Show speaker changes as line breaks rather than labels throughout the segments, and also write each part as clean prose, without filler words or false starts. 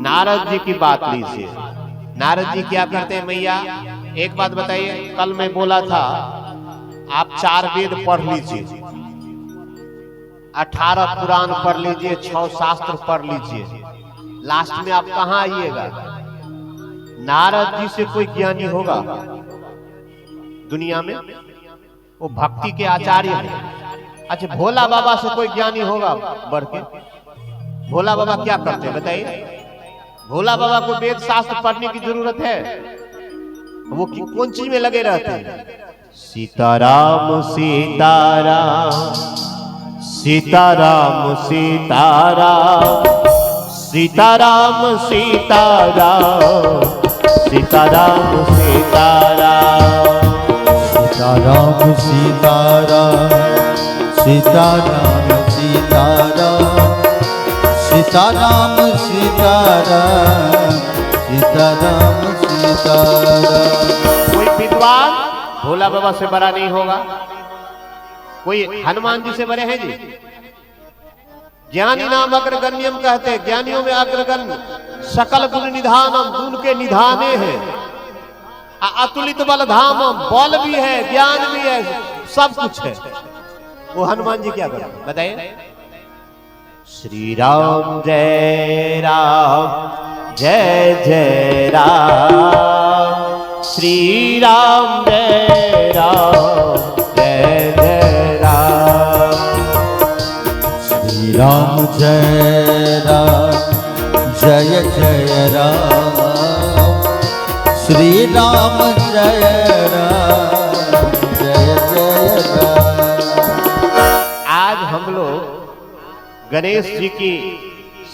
नारद जी की बात लीजिए। नारद जी क्या करते हैं मैया, एक बात बताइए, कल मैं बोला था आप 4 वेद पढ़ लीजिए, 18 पुराण पढ़ लीजिए, 6 शास्त्र पढ़ लीजिए, लास्ट में आप कहां आइएगा? नारद जी से कोई ज्ञानी होगा दुनिया में? वो भक्ति के आचार्य हैं। अच्छा, भोला बाबा से कोई ज्ञानी होगा बढ़ के? भोला बाबा क्या करते हैं बताइए? भोला बाबा को वेद शास्त्र पढ़ने की जरूरत है? वो कौन चीज में लगे रहते हैं? सीताराम सीताराम सीताराम सीताराम सीताराम सीताराम सीताराम सीताराम
सीताराम सीताराम सीताराम सीताराम सीताराम सीताराम सीताराम सीताराम।
कोई विद्वान भोला बाबा से बड़ा नहीं होगा। कोई हनुमान जी से बड़े हैं जी? ज्ञानी नाम अग्रगण्यम कहते हैं, ज्ञानियों में अग्रगण्य। सकल गुण निधानम, गुण के निधाने हैं। अतुलित बल धामम, बल भी है, ज्ञान भी है, सब कुछ है। वो हनुमान जी क्या करते हैं बताइए? श्री राम जय राम जय जय राम, श्री राम जय राम जय जय राम,
श्री राम जय राम जय जय राम, श्री राम जय राम जय जय राम।
आज हम लोग गणेश जी की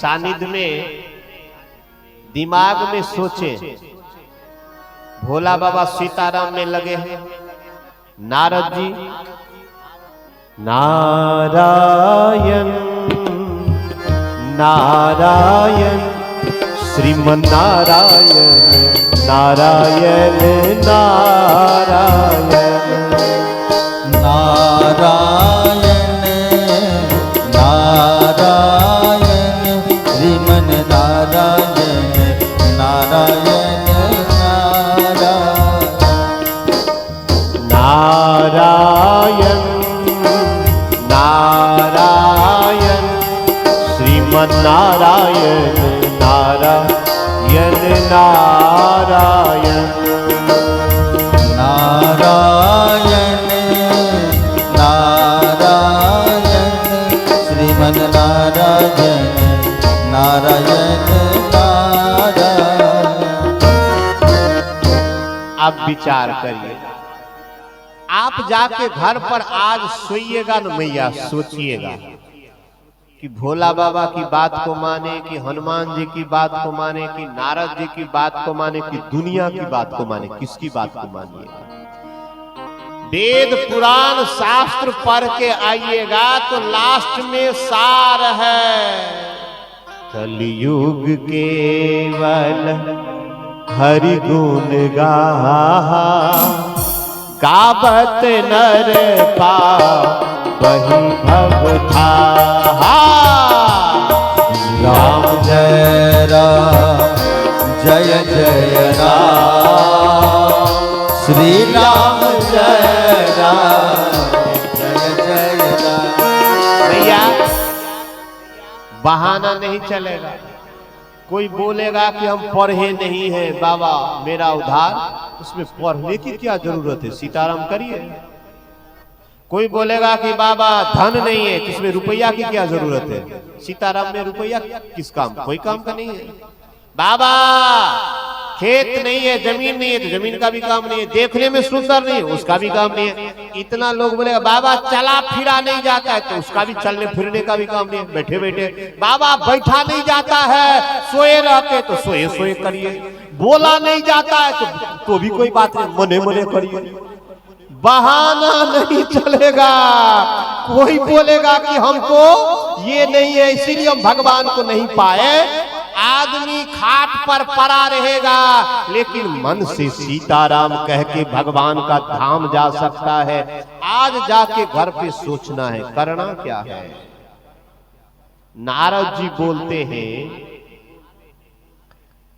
सानिध्य में दिमाग में सोचे, भोला बाबा सीताराम में लगे हैं, नारद जी नारायण नारायण श्रीमन नारायण नारायण नारायण
नारायण नारायण श्रीमन नारायण नारायण
नारायण नारायण श्रीमन नारायण नारायण नारायण
नारायण नारायण श्रीमन नारायण नारायण नारायण।
अब विचार करिए, आप जाके घर पर आज सोइएगा न मैया, सोचिएगा कि भोला बाबा की बात को माने, कि हनुमान जी की बात को माने, कि नारद जी की बात को माने, कि दुनिया की बात को माने, किसकी बात को मानिएगा? वेद पुराण शास्त्र पढ़ के आइएगा तो लास्ट में सार है, कलयुग केवल हरि गुण गाहा, गावत नर पावहि भव थाहा।
राम जय राम जय जय राम, श्री राम जय राम जय जय राम।
भैया बहाना नहीं चलेगा। कोई बोलेगा कि हम पढ़े नहीं हैं बाबा मेरा उधार, उसमें पढ़ने की क्या जरूरत है, सीताराम करिए। कोई बोलेगा कि बाबा धन नहीं है, इसमें रुपया की क्या जरूरत है, सीताराम में रुपया किस काम, कोई काम का नहीं है। बाबा खेत नहीं है, जमीन नहीं है, तो जमीन का भी काम नहीं है। देखने में सुंदर नहीं है, उसका भी काम नहीं है। इतना लोग बोलेगा बाबा चला फिरा नहीं जाता है, तो उसका भी चलने फिरने का भी काम नहीं है। बैठे बैठे बाबा बैठा नहीं जाता है, सोए रहते तो सोए सोए करिए। बोला नहीं जाता है तो भी कोई बात नहीं, मने मने करिए। बहाना नहीं चलेगा। कोई बोलेगा कि हमको ये नहीं है इसीलिए हम भगवान को नहीं पाए, आदमी खाट पर पड़ा रहेगा, लेकिन मन से सीताराम कह के भगवान का धाम जा सकता है। आज जाके घर पे सोचना है करना क्या है। नारद जी बोलते हैं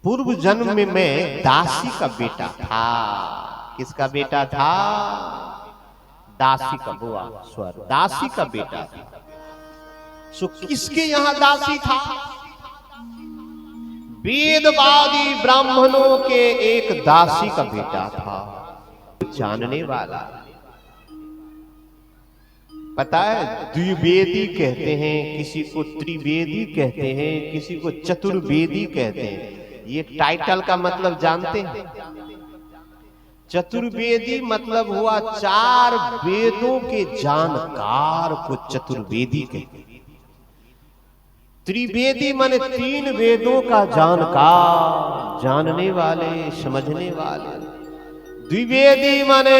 पूर्व जन्म में मैं दासी का बेटा था। किसका बेटा था? दासी का, बुआ स्वर, दासी का बेटा था। सो किसके यहां दासी था? वेदवादी ब्राह्मणों के एक दासी का बेटा था। जानने वाला, पता है, द्विवेदी कहते हैं, किसी को त्रिवेदी कहते हैं, किसी को चतुर्वेदी कहते हैं। ये टाइटल का मतलब जानते हैं? चतुर्वेदी मतलब हुआ 4 वेदों के जानकार को चतुर्वेदी कहते हैं। त्रिवेदी माने 3 वेदों का जानकार, जानने वाले, समझने वाले। द्विवेदी माने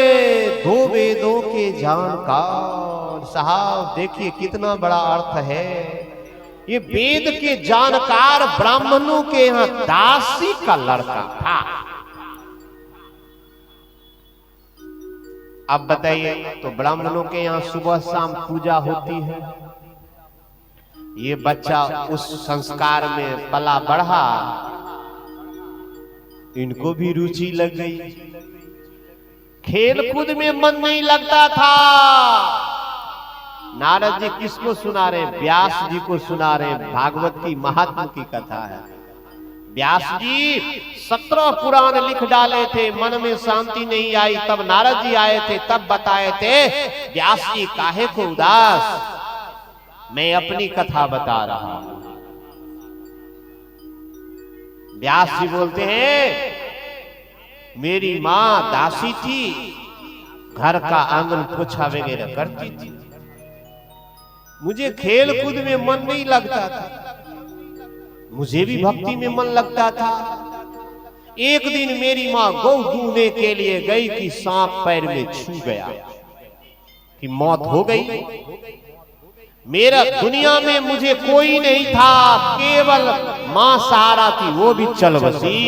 2 वेदों के जानकार। साहब देखिए कितना बड़ा अर्थ है। ये वेद के जानकार ब्राह्मणों के यहां दासी का लड़का था। अब बताइए, तो ब्राह्मणों के यहां सुबह शाम पूजा होती है। ये बच्चा उस संस्कार में पला बढ़ा, इनको भी रुचि लग गई। खेल कूद में मन नहीं लगता था। नारद जी किसको सुना रहे? व्यास जी को सुना रहे। भागवत की महात्मा की कथा है। व्यास जी 17 पुराण लिख डाले थे, मन में शांति नहीं आई। तब नारद जी आए थे, तब बताए थे, व्यास जी काहे को उदास, मैं अपनी कथा बता रहा हूं। व्यास जी बोलते हैं, मेरी मां दासी थी, घर का आंगन पोछा वगैरह करती थी। मुझे खेल कूद में मन नहीं लगता था, मुझे भी भक्ति में मन लगता था। एक दिन मेरी मां गौ दूहने के लिए गई कि सांप पैर में छू गया, कि मौत हो गई। मेरा दुनिया में मुझे कोई नहीं था, केवल मां सहारा थी, वो भी चल बसी।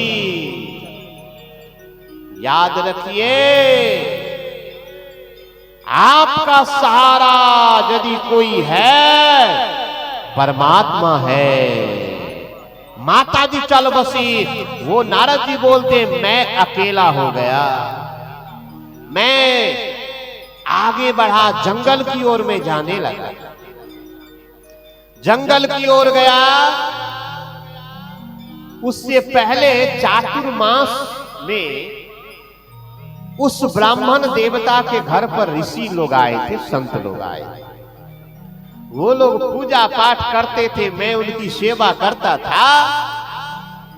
याद रखिए, आपका सहारा यदि कोई है, परमात्मा है। माता जी चल बसी। वो नारद जी बोलते, मैं अकेला हो गया। मैं आगे बढ़ा, जंगल की ओर में जाने लगा। जंगल की ओर गया। उससे पहले चातुर्मास में उस ब्राह्मण देवता के घर पर ऋषि लोग आए थे, संत लोग आए थे। वो लोग पूजा पाठ करते थे, मैं उनकी सेवा करता था।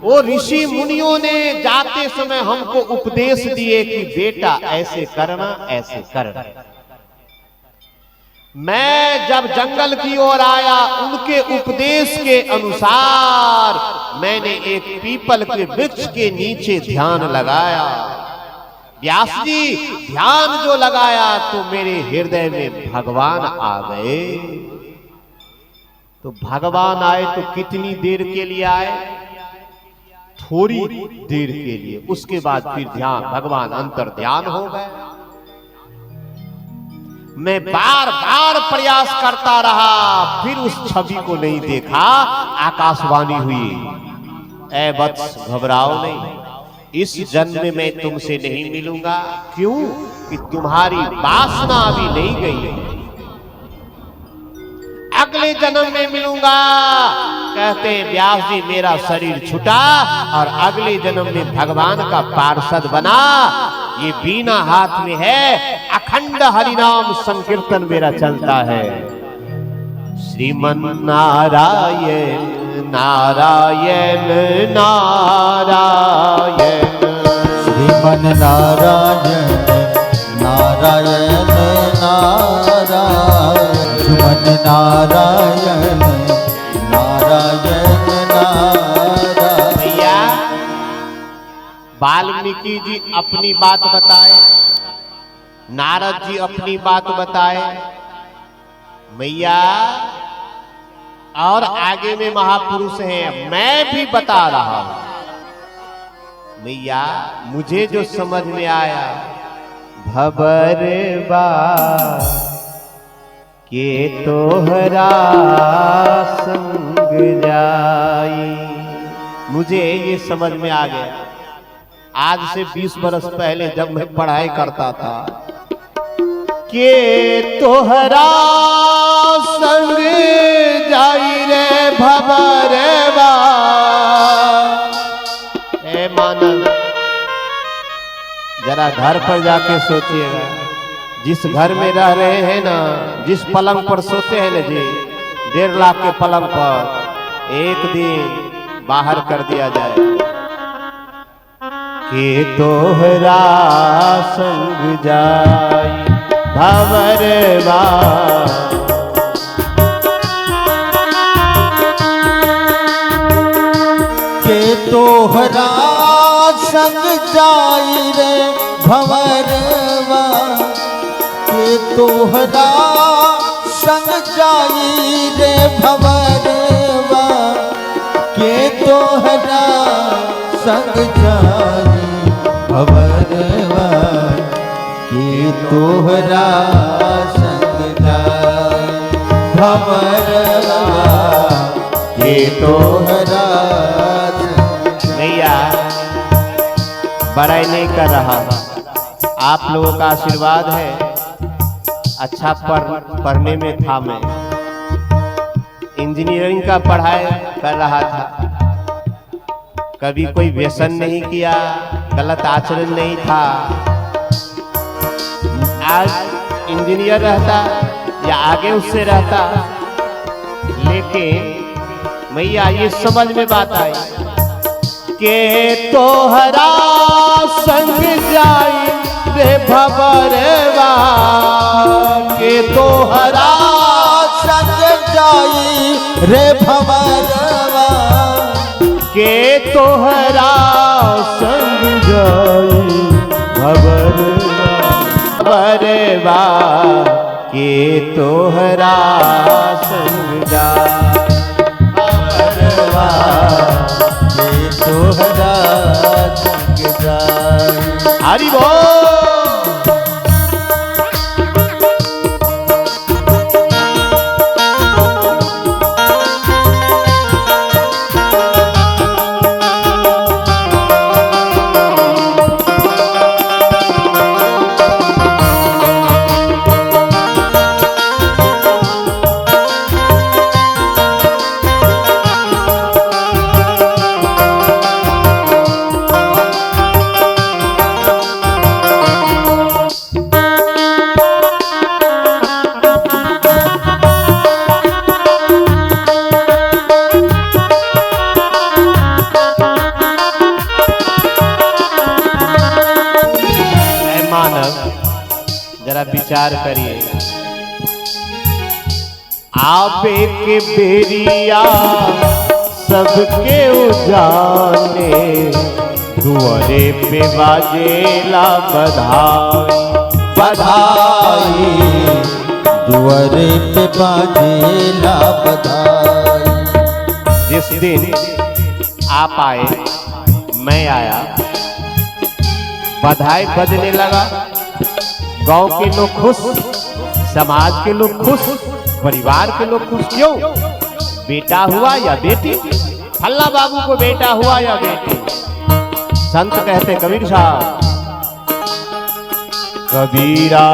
वो ऋषि मुनियों ने जाते समय हमको उपदेश दिए कि बेटा ऐसे करना, ऐसे करना। मैं जब जंगल की ओर आया, उनके उपदेश के अनुसार मैंने एक पीपल के वृक्ष के नीचे ध्यान लगाया। व्यास जी ध्यान जो लगाया तो मेरे हृदय में भगवान आ गए। तो भगवान आए तो कितनी देर के लिए आए? थोड़ी देर के लिए। उसके बाद फिर ध्यान, भगवान अंतर ध्यान हो गए। मैं बार बार प्रयास करता रहा, फिर उस छवि को नहीं देखा। आकाशवाणी हुई, ऐ वत्स घबराओ नहीं, इस जन्म में मैं तुमसे नहीं मिलूंगा। क्यों? कि तुम्हारी वासना अभी नहीं गई है, अगले जन्म में मिलूंगा। कहते हैं व्यास जी, मेरा शरीर छूटा और अगले जन्म में भगवान का पार्षद बना। ये बीना हाथ में है, अखंड हरिनाम संकीर्तन मेरा चलता है। श्रीमन नारायण नारायण नारायण,
श्रीमन नारायण नारायण नारायण, श्रीमन नारायण नारायण नारायण।
भैया वाल्मीकि जी अपनी बात बताए, नारद जी अपनी बात बताए, मैया और आगे में महापुरुष हैं, मैं भी बता रहा हूं। मैया मुझे जो समझ में आया, भबरबा के तोहरा संग जाई, मुझे ये समझ में आ गया, आज से 20 बरस पहले जब मैं पढ़ाई करता था, के तोहरा संग जाई रे भवरवा। ए मानव, जरा घर पर जाके सोचिएगा, जिस घर में रह रहे हैं ना, जिस पलंग पर सोते हैं ना जी, 1.5 लाख के पलंग पर एक दिन बाहर कर दिया जाए कि तोहरा संग जाई भवरवा।
के तोहरा संग जाई रे भवरवा, के तोहरा संग जाई रे भवरवा, के तोहरा संग जाई भवरवा, के तोहरा संग जाई भवरवा, के तोहरा।
भैया बड़ाई नहीं कर रहा, आप लोगों का आशीर्वाद है। अच्छा पढ़ने में था, मैं इंजीनियरिंग का पढ़ाई कर रहा था, कभी कोई व्यसन नहीं किया, गलत आचरण नहीं था। आज इंजीनियर रहता या आगे उससे रहता, लेकिन भैया ये समझ में बात आई के तोहरा संग जाई रे भवरवा, के तोहरा
संग जाई रे भवरवा,
के तोहरा संग जाई भवरवा, भवरवा, के तोहरा संग जाई भवरवा,
के तोहरा संग जाई।
हरि बोल। जरा विचार करिए, आप एक बेरिया सबके उजाने, दुआरे पे बाजेला बधाई
बधाई, दुआरे पे बाजेला बधाई।
जिस दिन आप आए, मैं आया, बधाई बजने लगा, गांव के लोग खुश, समाज के लोग खुश, परिवार के लोग खुश। क्यों? बेटा हुआ या बेटी, फल्ला बाबू को बेटा हुआ या बेटी। संत कहते कबीर साहब, कबीरा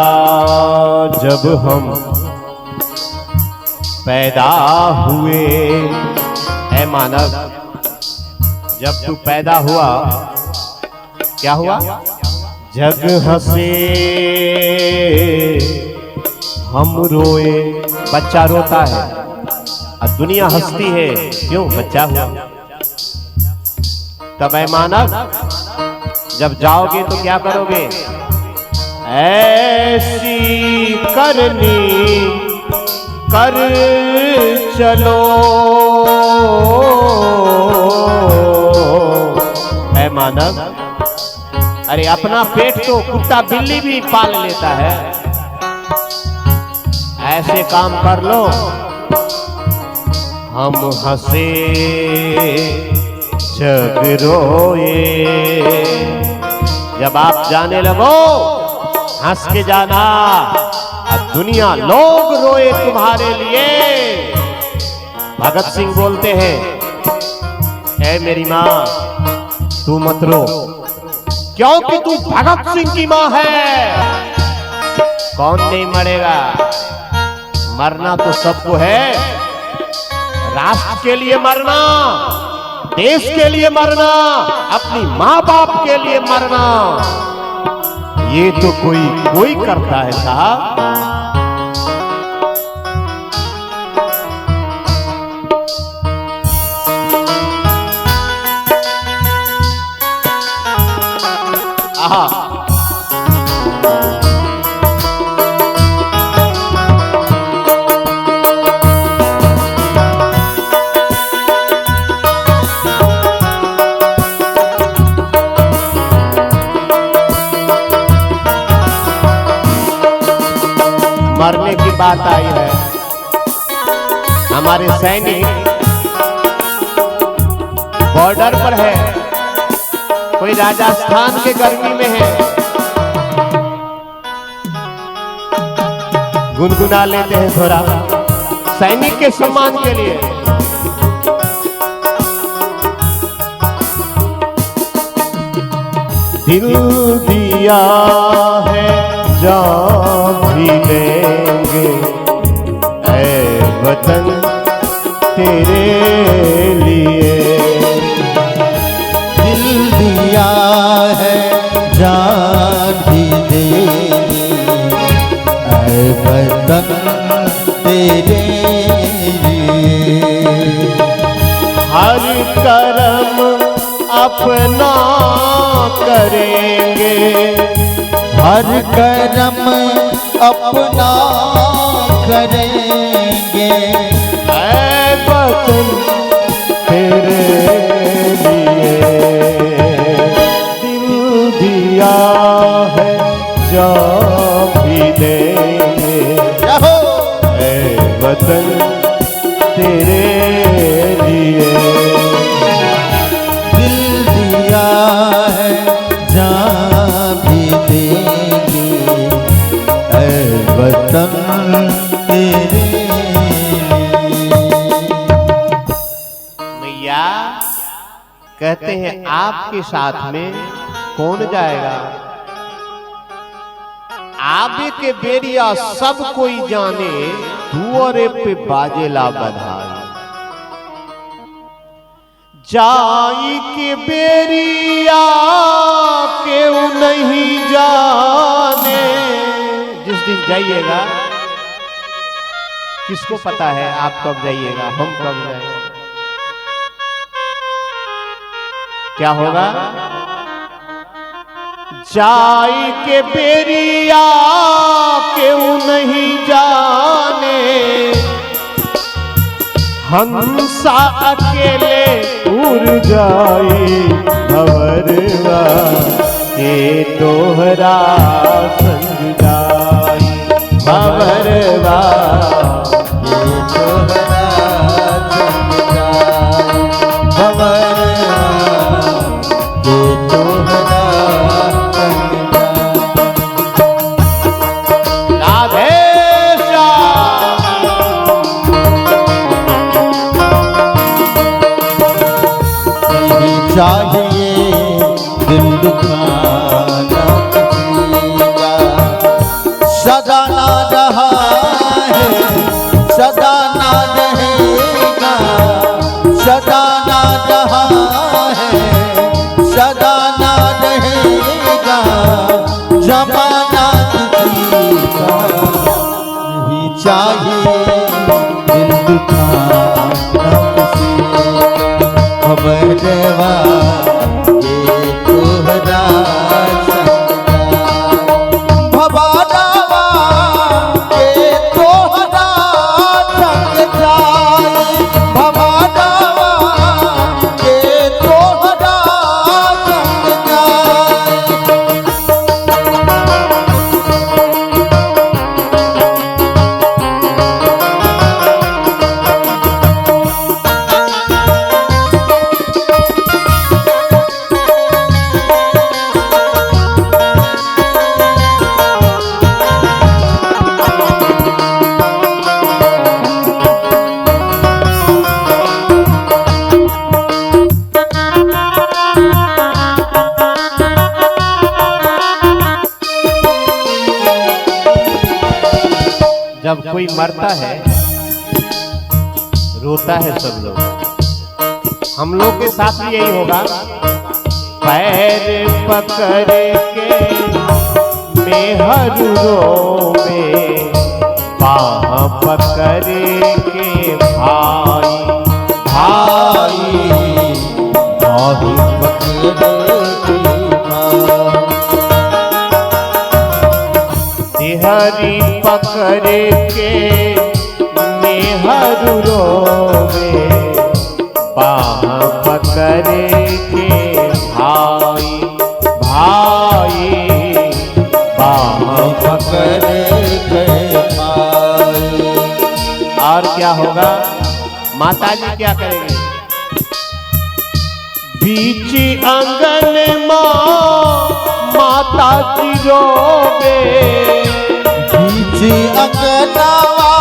जब हम पैदा हुए, ऐ मानव जब तू पैदा हुआ, क्या हुआ? जग हंसे हम रोए। बच्चा रोता है और दुनिया हंसती है, क्यों? बच्चा हुआ। तब ऐ मानव जब जाओगे तो क्या करोगे? ऐसी करनी कर चलो, ऐ मानव। अरे अपना पेट तो कुत्ता बिल्ली भी पाल लेता है, ऐसे काम कर लो। हम हंसे जग रोए। जब आप जाने लगो हंस के जाना, अब दुनिया लोग रोए तुम्हारे लिए। भगत सिंह बोलते हैं, ऐ मेरी माँ, तू मत रो, क्योंकि तू भगत सिंह की माँ है। कौन नहीं मरेगा, मरना तो सबको है। राष्ट्र के लिए मरना, देश के लिए मरना, अपनी माँ बाप के लिए मरना, ये तो कोई करता है साहब। आहा, मरने की बात आई है। हमारे सैनिक बॉर्डर पर है, कोई राजस्थान के गर्मी में है, गुनगुना लेते हैं थोड़ा सैनिक के सम्मान के लिए। दिल दिया है जान भी देंगे ऐ वतन तेरे लिए।
दिल दिया है जान भी देंगे ऐ वतन तेरे लिए।
हर कर्म अपना करेंगे,
हर कर्म अपना करेंगे
ऐ वतन तेरे लिए। दिल दिया है जान भी देंगे ऐ वतन तेरे लिए।
दिल दिया है जान भी देंगे ऐ वतन तेरे लिए।
मैया कहते हैं आपके साथ में कौन जाएगा? आबे के बेरिया सब कोई जाने, दुआरे पे बाजेला बधाई। जाई के बेरिया केहू नहीं जाने। जिस दिन जाइएगा, किसको पता है आप कब जाइएगा, हम कब जाएंगे, क्या होगा? जाई के बेरिया केहू नहीं जाने, हंसा अकेले उड़ जाई भंवरवा के तोहरा संग जाई। भंवरवा
के तोहरा संग जाई। भंवरवा के तोहरा संग जाई।
राधे
चाहिए दिल दुखाना किसी का, सदा ना रहा है सदा ना रहेगा, सदा ना रहा है सदा ना रहेगा, जमाना किसी का नहीं चाहिए दिल दुखाना किसी का। भंवरवा के तोहरा संग जाई। भंवरवा के तोहरा संग जाई। भंवरवा के तोहरा संग जाई।
जब कोई मरता है रोता है सब लोग, हम लोग के साथ भी यही होगा। पैर पकड़ के मेहर रोवे, बाह पकड़ के भाई
भाई बाहु पकड़ के भाई,
हरी पकड़ के मेहर रोवे, बाह पकड़ के भाई भाई बाह
पकड़ के भाई।
और क्या होगा, माता जी क्या करेंगे? बीच आंगन माँ माता जी रोवे,
बीच अंगनावा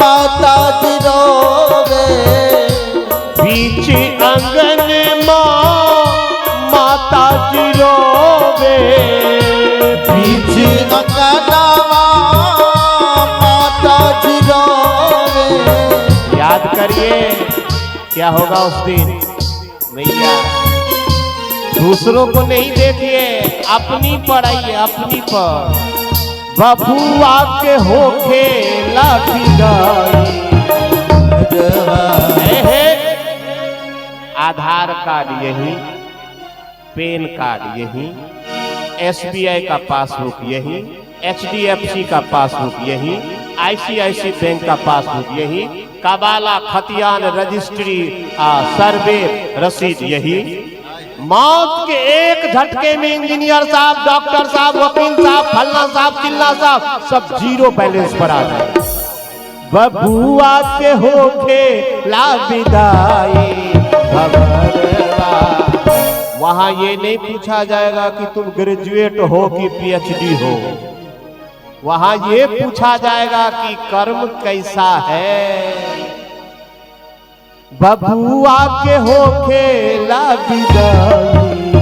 माता जी रोवे,
बीच आंगन माँ माता जी रोवे,
बीच अंगनावा माता जी रोवे।
याद करिए क्या होगा उस दिन मैया। दूसरों को नहीं देखिए, अपनी पर आइए, अपनी पर। बबुआ के होके लाठी गाई, आधार कार्ड यही, पैन कार्ड यही, SBI का पासबुक यही, HDFC का पासबुक यही, ICICI बैंक का पासबुक यही, कबाला खतियान रजिस्ट्री सर्वे रसीद यही। मौत के एक झटके में इंजीनियर साहब, डॉक्टर साहब, वकील साहब, फलना साहब, चिल्ला साहब सब जीरो बैलेंस पर आ जाए। बबुआ के होके ला विदाई भगरवा, वहां ये नहीं पूछा जाएगा कि तुम ग्रेजुएट हो कि PhD हो, वहां ये पूछा जाएगा कि कर्म कैसा है। बबुआ के होके ला विदाई,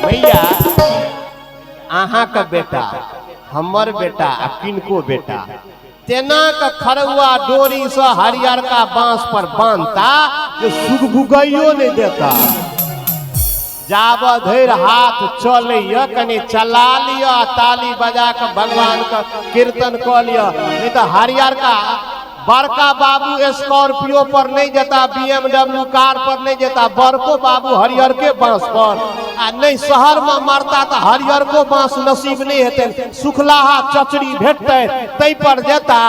भैया अहाँ का बेटा, हमर बेटा, किनको बेटा, तेना का खरुआ डोरी से हरियर का बांस पर बांधता जो सुगबुगाइयो नहीं देता। जाब धैर हाथ चले कने चला लिया, ताली बजा के भगवान का कीर्तन कर लिया, नहीं तो हरियर का बड़का बाबू स्कॉर्पियो पर नहीं जाता, BMW कार पर नहीं जाता, बड़को बाबू हरियर के बांस पर। आ नहीं शहर में मरता तो हरियर को बांस नसीब नहीं हेते, सुखलाहा चचड़ी भेटते तई पर जाता,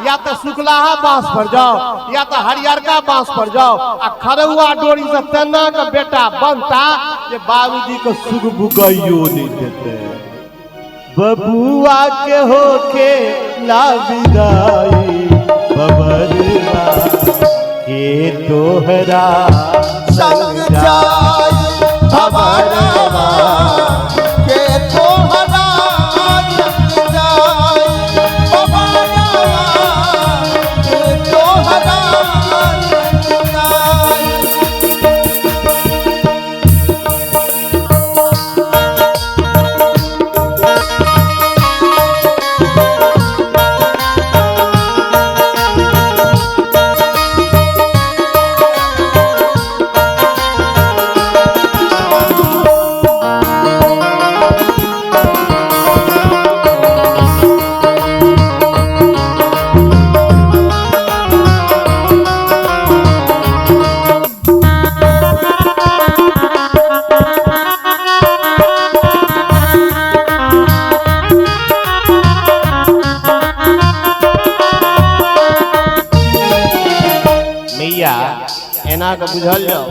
या तो सुखलाहा बांस पर जाओ या तो हरियर का बांस पर जाओ। आ खरुआ डोरी से तेना का बेटा बनता जे बाबूजी को सुख बुगाइयो नहीं देते। बबुआ के होके ला विदाई बबरुआ के तोहरा
संग जाय बबरुआ के तोहरा संग जाय बबरुआ के तोहरा संग जाय।
एना के बुझल जाओ।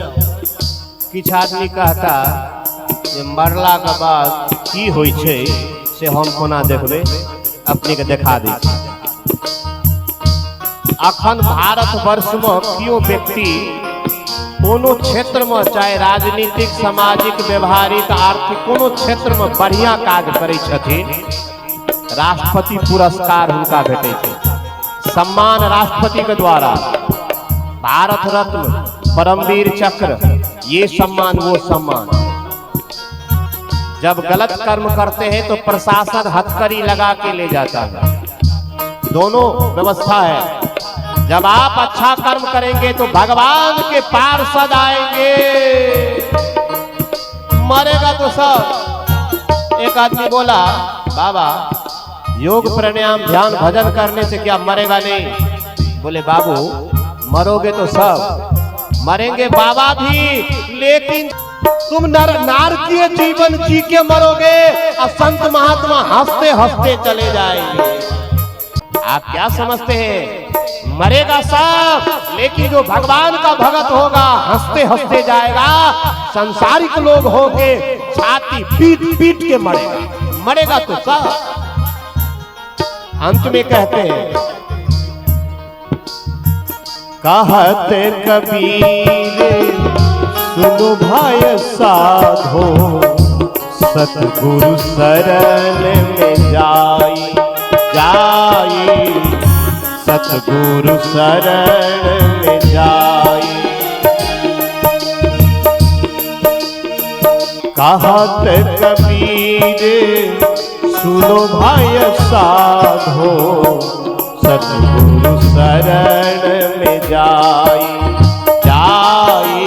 किछ आदमी कहता जे मरला के बाद की होई छे से हम कोना देखबे, अपने के देखा दी। अखन भारत वर्ष में कियो व्यक्ति कोनो क्षेत्र में, चाहे राजनीतिक, सामाजिक, व्यवहारिक, आर्थिक कोनो क्षेत्र में बढ़िया काज करे छथिन, राष्ट्रपति पुरस्कार हुनका भेटे छे, सम्मान राष्ट्रपति के द्वारा, भारत रत्न, परमवीर चक्र, ये सम्मान वो सम्मान। जब गलत कर्म करते हैं तो प्रशासन हथकड़ी लगा के ले जाता है। दोनों व्यवस्था है। जब आप अच्छा कर्म करेंगे तो भगवान के पार्षद आएंगे, मरेगा तो सब। एक आदमी बोला, बाबा योग प्राणायाम ध्यान भजन करने से क्या मरेगा नहीं? बोले बाबू मरोगे तो सब मरेंगे, बाबा भी, लेकिन तुम नारकीय जीवन जी के मरोगे और संत महात्मा हंसते हंसते चले जाएंगे। आप क्या समझते हैं? मरेगा सब, लेकिन जो भगवान का भगत होगा हंसते हंसते जाएगा। संसारिक लोग होंगे छाती पीट पीट के मरेगा, मरेगा तो सब। अंत में कहते हैं, कहते कबीर सुनो भाई साधो, सतगुरु शरण में जाई जाई, सतगुरु शरण में जाई। कहत कबीर सुनो भाई साधो, सतगुरु शरण में जाई जाई,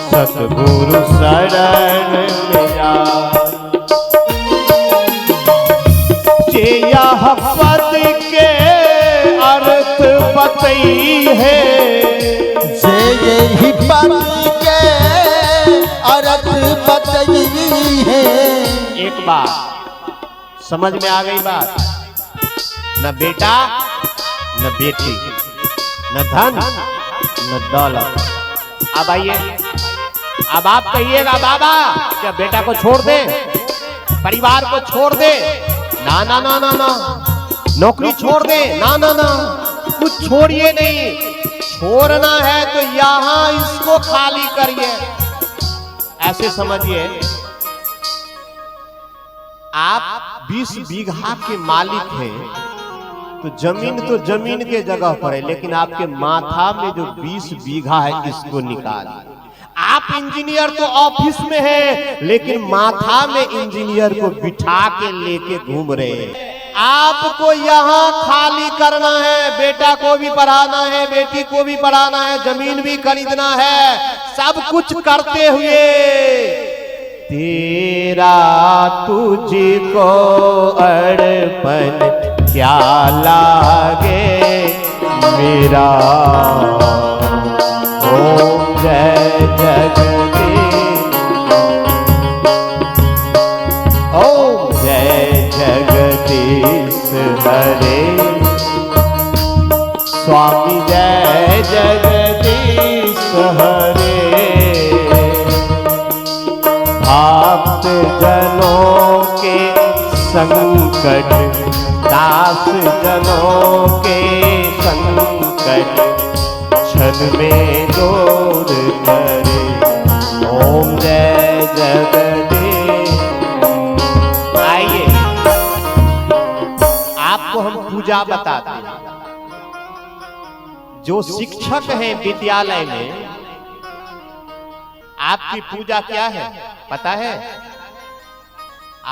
सतगुरु शरण में जाई। जे यह पद के अर्थ बतई है,
जे यही पद के अर्थ बतई है।
एक बात समझ में आ गई बात, न बेटा न बेटी, न धन न दौलत। अब आइए, अब आप कहिएगा बाबा क्या बेटा को छोड़ दे, परिवार को छोड़ दे? ना ना ना ना ना, नौकरी छोड़ दे? ना ना ना, कुछ छोड़िए नहीं। छोड़ना है तो यहां इसको खाली करिए। ऐसे समझिए, आप 20 बीघा के मालिक हैं तो जमीन के जगह पर है, लेकिन आपके माथा में जो 20 बीघा है इसको निकालिए। आप इंजीनियर तो ऑफिस में है, लेकिन माथा में इंजीनियर को बिठा के लेके घूम रहे हैं। आपको यहाँ खाली करना है, बेटा को भी पढ़ाना है, बेटी को भी पढ़ाना है, जमीन भी खरीदना है, सब कुछ करते हुए तेरा तुझको अड़पन क्या लागे मेरा। ओम जय जगदीश, ओम जय जगदीश हरे, स्वामी जय जगदीश हरे। भक्त जनों के संकट, दास जनों के संकट क्षण में दूर करे। ओम जय जगदीश। आइए आपको हम पूजा बताते हैं। जो शिक्षक हैं विद्यालय में, आपकी पूजा क्या है पता है?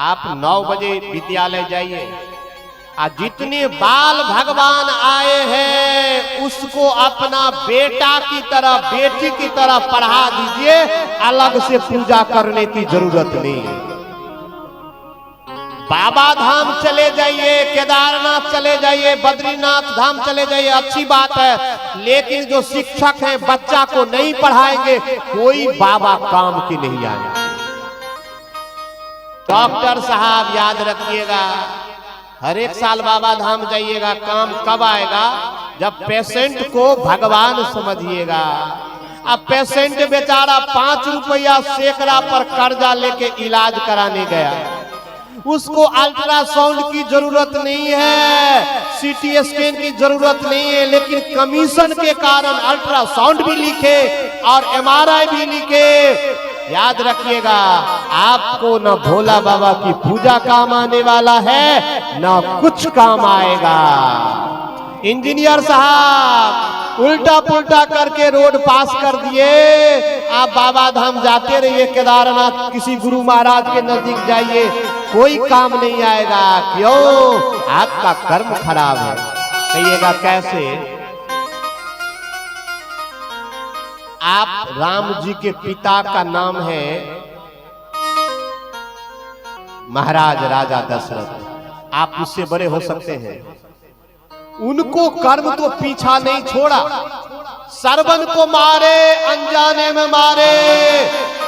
आप 9 बजे विद्यालय जाइए, और जितने बाल भगवान आए हैं उसको अपना बेटा की तरह, बेटी की तरह पढ़ा दीजिए। अलग से पूजा करने की जरूरत नहीं है। बाबा धाम चले जाइए, केदारनाथ चले जाइए, बद्रीनाथ धाम चले जाइए, अच्छी बात है, लेकिन जो शिक्षक हैं बच्चा को नहीं पढ़ाएंगे, कोई बाबा काम की नहीं आएंगे। डॉक्टर साहब याद रखिएगा, हर एक साल बाबा धाम जाइएगा। काम कब आएगा? जब पेशेंट को भगवान समझिएगा। अब पेशेंट बेचारा 5 रुपया सैकड़ा पर कर्जा लेके इलाज कराने गया, उसको अल्ट्रासाउंड की जरूरत नहीं है, सीटी स्कैन की जरूरत नहीं है, लेकिन कमीशन के कारण अल्ट्रासाउंड भी लिखे और एमआरआई भी लिखे। याद रखिएगा, आपको न भोला बाबा की पूजा काम आने वाला है, न कुछ काम आएगा। इंजीनियर साहब उल्टा पुल्टा करके रोड पास कर दिए, आप बाबा धाम जाते रहिए, केदारनाथ किसी गुरु महाराज के नजदीक जाइए, कोई काम नहीं आएगा। क्यों? आपका कर्म खराब है। कहिएगा कैसे? आप राम जी के पिता का नाम है महाराज राजा दशरथ, आप उससे बड़े हो सकते हैं। उनको कर्म तो पीछा नहीं छोड़ा, सरवन को मारे, अनजाने में मारे,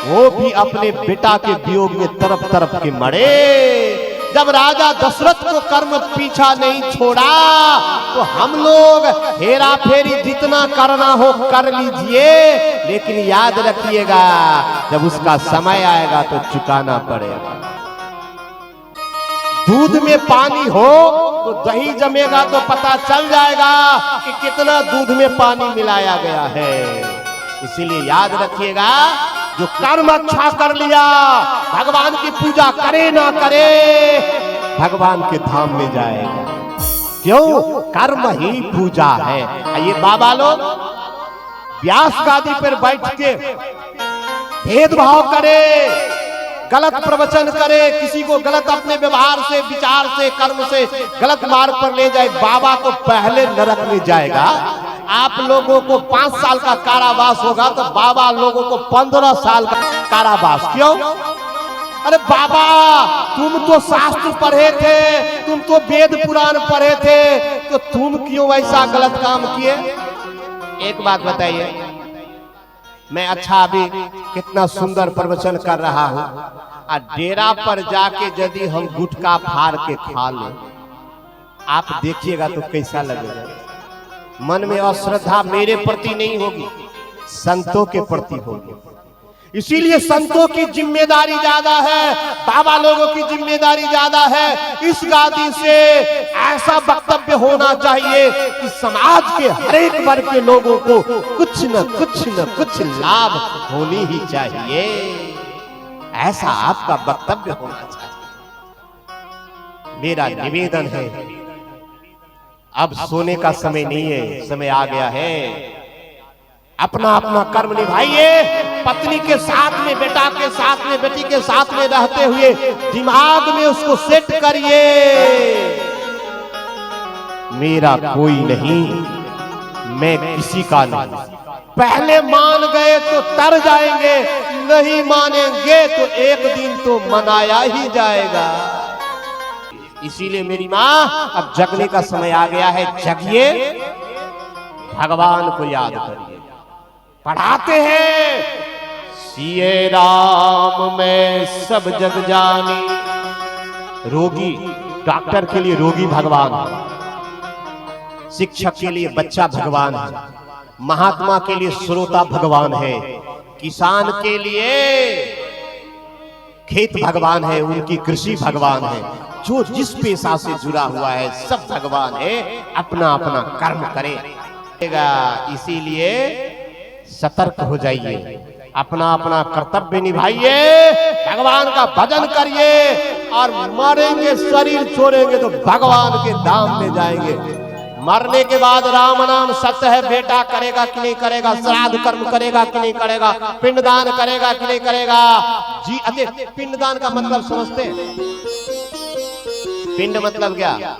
वो भी अपने बेटा के वियोग में तरफ तरफ के मरे। जब राजा दशरथ को कर्म पीछा नहीं छोड़ा तो हम लोग हेरा फेरी जितना करना हो कर लीजिए, लेकिन याद रखिएगा जब उसका समय आएगा तो चुकाना पड़ेगा। दूध में पानी हो तो दही जमेगा तो पता चल जाएगा कि कितना दूध में पानी मिलाया गया है। इसीलिए याद रखिएगा, जो कर्म अच्छा कर लिया, भगवान की पूजा करे ना करे, भगवान के धाम में जाएगा। क्यों? कर्म ही पूजा है। ये बाबा लोग व्यास गादी पर बैठ के भेदभाव करे, गलत प्रवचन करे, किसी को गलत अपने व्यवहार से, विचार से, कर्म से गलत मार्ग पर ले जाए, बाबा तो पहले नरक में जाएगा। आप लोगों को 5 साल का कारावास होगा तो बाबा लोगों को 15 साल का कारावास। क्यों? अरे बाबा, तुम तो शास्त्र पढ़े थे, तुम तो वेद पुराण पढ़े थे, तो तुम क्यों ऐसा गलत काम किए? एक बात बताइए, मैं अच्छा अभी कितना सुंदर प्रवचन कर रहा हूं, और डेरा पर जाके यदि हम गुटखा फाड़ के खा ले, आप देखिएगा तो कैसा लगेगा। मन में अश्रद्धा मेरे प्रति नहीं होगी, संतों के प्रति होगी। इसीलिए संतों की जिम्मेदारी ज्यादा है, बाबा लोगों की जिम्मेदारी ज्यादा है। इस गादी से ऐसा वक्तव्य होना चाहिए कि समाज के हर एक वर्ग के लोगों को कुछ न कुछ लाभ होनी ही चाहिए। ऐसा आपका वक्तव्य होना चाहिए। मेरा निवेदन है, अब सोने का समय नहीं है, समय आ गया है। अपना अपना कर्म निभाइए। पत्नी के साथ में, बेटा के साथ में, बेटी के साथ में रहते हुए दिमाग में उसको सेट करिए, मेरा कोई नहीं, मैं किसी का नहीं। पहले मान गए तो तर जाएंगे, नहीं मानेंगे तो एक दिन तो मनाया ही जाएगा। इसीलिए मेरी माँ, अब जगने का समय आ गया है, जगिए, भगवान को याद करिए। पढ़ाते हैं, सिए राम में सब जग जानी। रोगी, डॉक्टर के लिए रोगी भगवान है, शिक्षक के लिए बच्चा भगवान है, महात्मा के लिए श्रोता भगवान है, किसान के लिए खेत भगवान है, उनकी कृषि भगवान है, जो जिस पेशा से जुड़ा हुआ है सब भगवान है। अपना अपना कर्म करेगा। इसीलिए सतर्क हो जाइए, अपना अपना कर्तव्य निभाइए, भगवान का भजन करिए, और मरेंगे, शरीर छोड़ेंगे तो भगवान के धाम में जाएंगे। मरने के बाद राम नाम सत्य है। बेटा करेगा कि नहीं करेगा, श्राद्ध कर्म करेगा कि नहीं करेगा, पिंडदान करेगा कि नहीं करेगा जी। अरे पिंडदान का मतलब समझते हैं? पिंड मतलब क्या?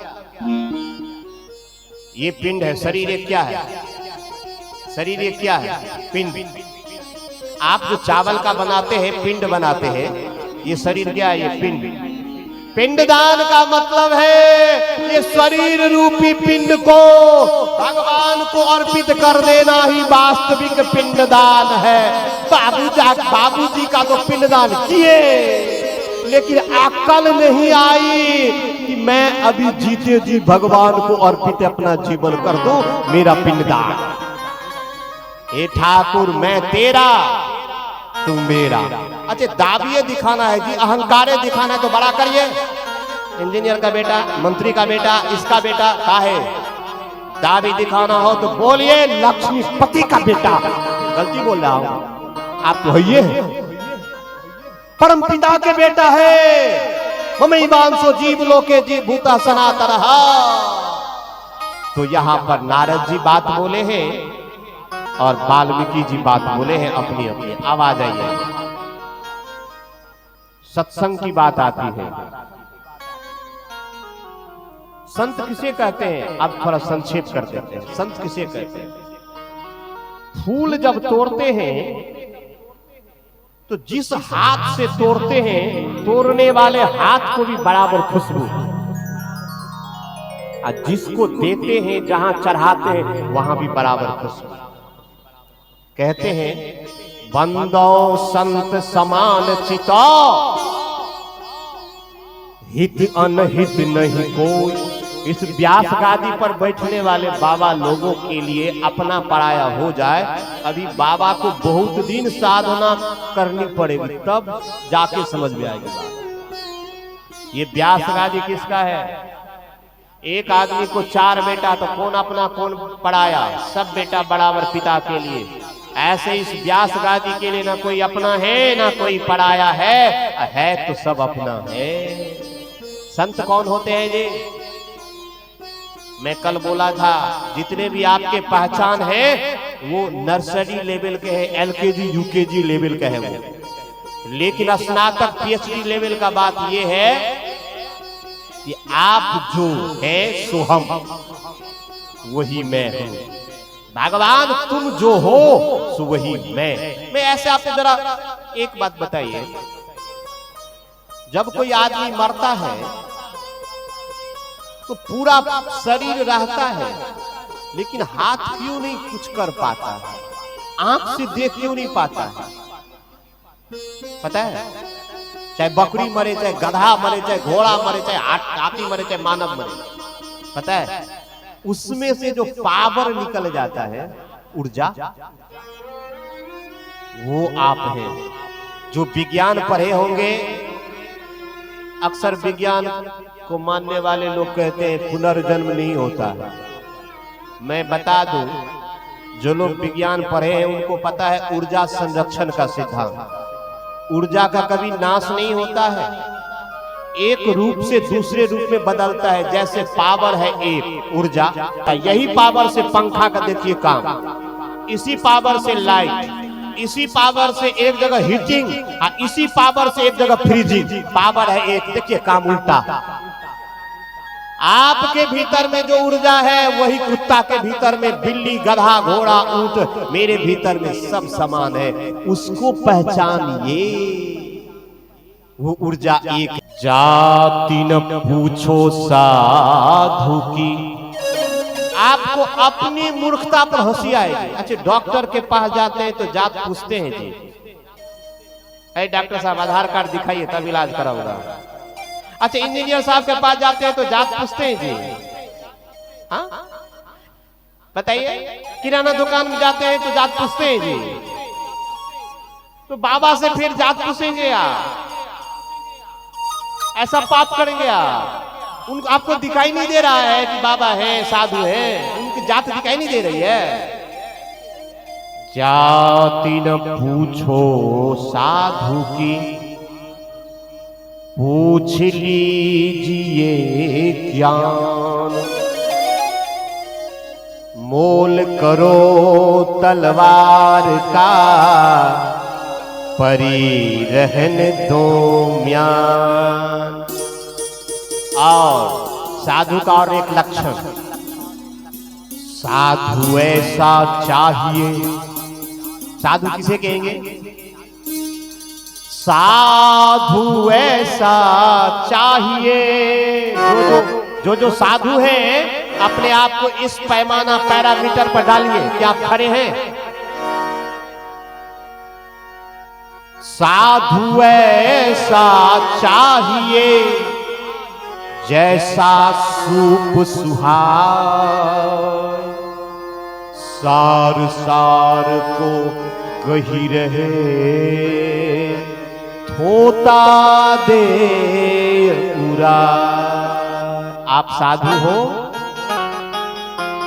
ये पिंड है, शरीर एक क्या है? शरीर एक क्या है? पिंड। आप जो चावल का बनाते हैं, पिंड बनाते हैं, ये शरीर क्या है? ये पिंड। पिंडदान का मतलब है ये शरीर रूपी पिंड को भगवान को अर्पित कर देना ही वास्तविक पिंडदान है। बाबूजी का तो पिंडदान किए, लेकिन अक्ल नहीं आई कि मैं अभी जीते जी भगवान को अर्पित अपना जीवन कर दूं, मेरा पिंडदान। हे ठाकुर, मैं तेरा, तू मेरा। अच्छा, दाबिये दिखाना है जी, अहंकारे दिखाना है तो बड़ा करिए। इंजीनियर का बेटा, मंत्री का बेटा, इसका बेटा का है। दाबी दिखाना हो तो बोलिए लक्ष्मीपति का बेटा। गलती बोल रहा हूं, आप तो है, परम पिता के बेटा है। ममई वांसो जीव लोके जी भूता सनातन रहा। तो यहां पर नारद जी बात बोले हैं और वाल्मीकि जी बात बोले हैं अपनी अपनी। आवाज आइए। सत्संग की बात आती है। संत किसे कहते हैं, अब थोड़ा संक्षेप कर देते हैं। संत किसे कहते हैं? फूल जब तोड़ते हैं तो जिस हाथ से तोड़ते हैं, तोड़ने वाले हाथ को भी बराबर खुशबू, और जिसको देते हैं, जहां चढ़ाते हैं, वहां भी बराबर खुशबू। कहते हैं बंदो संत समान चिता, हित अनहित नहीं कोई। इस व्यास गादी पर बैठने वाले बाबा लोगों के लिए अपना पराया हो जाए, अभी बाबा को बहुत दिन साधना करनी पड़ेगी, तब जाके समझ में आएगी बात। ये व्यास गादी किसका है? एक आदमी को 4 बेटा, तो कौन अपना कौन पराया, सब बेटा बराबर पिता के लिए। ऐसे इस व्यास गादी के लिए ना कोई अपना है ना कोई पराया है तो सब अपना है। संत कौन होते हैं जी? मैं कल बोला था, जितने भी आपके पहचान है वो नर्सरी लेवल के हैं, एलकेजी यूकेजी लेवल के हैं वो। लेकिन स्नातक पीएचडी लेवल का बात ये है कि आप जो है सो हम, वही मैं हूं। भगवान तुम जो हो सो वही मैं ऐसे आपको जरा एक बात बताइए, जब कोई आदमी मरता है तो पूरा शरीर रहता है, लेकिन हाथ क्यों नहीं कुछ कर पाता है, आंख से देख क्यों नहीं पाता है? पता है, चाहे बकरी मरे, चाहे गधा मरे, चाहे घोड़ा मरे, चाहे हाथी मरे, चाहे मानव मरे, पता है उसमें से जो पावर निकल जाता है, ऊर्जा, वो आप हैं। जो विज्ञान पढ़े होंगे, अक्सर विज्ञान को मानने वाले लोग कहते हैं पुनर्जन्म नहीं होता है। मैं बता दूं, जो लोग विज्ञान पढ़े हैं उनको पता है ऊर्जा संरक्षण का सिद्धांत। ऊर्जा का कभी नाश नहीं होता है, एक रूप से दूसरे रूप में बदलता है। जैसे पावर है एक ऊर्जा, यही पावर से पंखा का देखिए काम, इसी पावर से लाइट, इसी पावर से एक जगह हीटिंग, इसी पावर से एक जगह फ्रीजिंग। पावर है एक, देखिए काम उल्टा। आपके भीतर में जो ऊर्जा है वही कुत्ता के भीतर में, बिल्ली, गधा, घोड़ा, ऊंट, मेरे भीतर में सब समान है। उसको पहचानिए, वो ऊर्जा एक। जाति न पूछो साधु की, आपको अपनी मूर्खता पर हंसी आएगी। अच्छा, डॉक्टर के पास जाते हैं तो जात पूछते हैं जी, अरे डॉक्टर साहब आधार कार्ड दिखाइए तब इलाज कराऊंगा। अच्छा, इंजीनियर साहब के पास जाते हैं तो जात पूछते हैं जी, हाँ बताइए। किराना दुकान में जाते हैं तो जात पूछते हैं जी, तो बाबा से फिर जात पूछेंगे आप? ऐसा पाप करेंगे आप? उनको आपको दिखाई नहीं दे रहा है कि बाबा है, साधु है, उनकी जात दिखाई नहीं दे रही है। जाति न पूछो साधु की, पूछ लीजिए ज्ञान। मोल करो तलवार का, परी रहन दो म्यान। और साधु का और एक लक्षण, साधु ऐसा चाहिए। साधु किसे कहेंगे? साधु ऐसा चाहिए। जो साधु है, अपने आप को इस पैमाना पैरामीटर पर डालिए कि आप खड़े हैं। साधु ऐसा चाहिए, जैसा सूप सुहाए, सार सार को गही रहे, थोता दे उरा। आप साधु हो,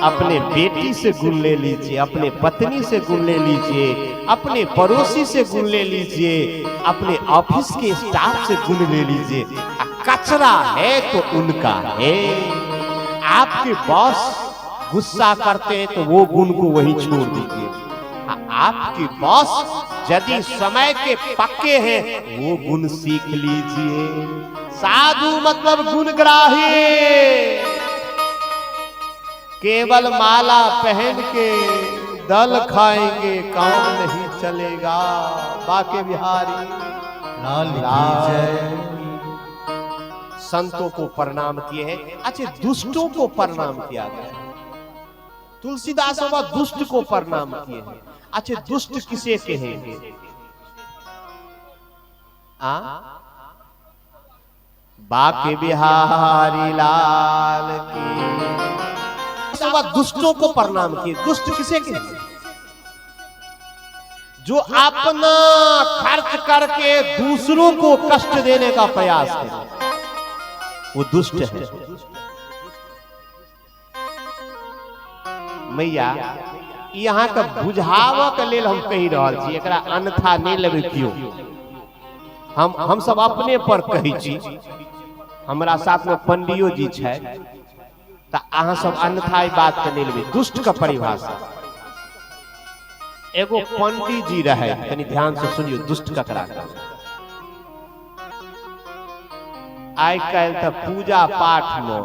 अपने बेटी से गुण ले लीजिए, अपने पत्नी से गुण ले लीजिए, अपने पड़ोसी से गुण ले लीजिए, अपने ऑफिस के स्टाफ से गुण ले लीजिए। कचरा है तो उनका है। आपके बॉस गुस्सा करते हैं तो वो गुण को वहीं छोड़ दीजिए। आपकी बॉस यदि समय के पक्के हैं वो गुण सीख लीजिए। साधु मतलब गुणग्राही, केवल माला पहन के दल खाएंगे काम नहीं चलेगा। बाके बिहारी
लाल की जय।
संतों को प्रणाम किए हैं। अच्छा, दुष्टों को प्रणाम किया गया। तुलसीदास बाबा दुष्ट को प्रणाम किए हैं। अच्छा, दुष्ट किसे कहेंगे? बाके बिहारी लाल की। दुष्टों को प्रणाम किए। दुष्ट किसे कहेंगे? जो अपना खर्च करके दूसरों को कष्ट देने का प्रयास करे, वो दुष्ट है। मैया यहाँ का बुझावा के लेल हम कही रहल छी, एकरा अन्यथा नहीं लेबे क्यों। हम सब अपने पर कही छी। हमरा साथ में पंडियो जी छै, तो अहाँ सब अन्यथा बात के नहीं लेबे। दुष्ट का परिभाषा, एगो पंडित जी रहे, कनी ध्यान से सुनियो दुष्ट ककरा का। आइ काल्हि तो पूजा पाठ में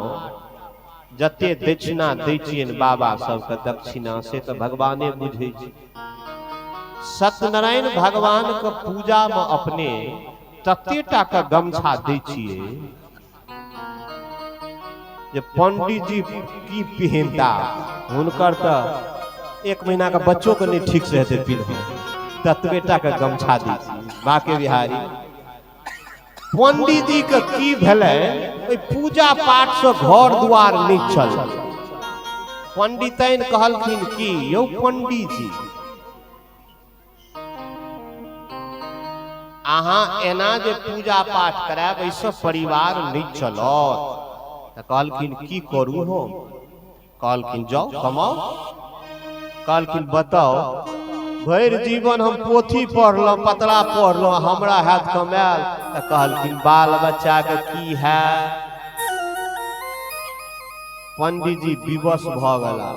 जते दक्षिणा दै छियनि बाबा सबके दक्षिणा, से तो भगवाने बुझे छै। सत्यनारायण भगवान के पूजा में अपने तते टा के गमछा दै छियै जे पंडित जी की पहनता, हुनकर तो 1 महीना का बच्चों को नहीं ठीक से हेतै पिन्ह, ततबे टा के गमछा दै छियै। बाके बिहारी पंडित जी के की भेलै, पूजा पाठ से घर द्वार नहीं चल। पंडितैन कहलखिन कि यौ पंडित जी, अहाँ एना जे पूजा पाठ करायब, ऐसे परिवार नहीं चलत। तो कहलखिन की करू हम? कहलखिन जाओ कमाओ। कहलखिन बताओ, भर जीवन हम पोथी पढ़लहुँ, पतरा पढ़लहुँ, हमरा हाथ कमायल। तो कहलखिन बाल बच्चा के की है? पंडित जी विवश भ गला,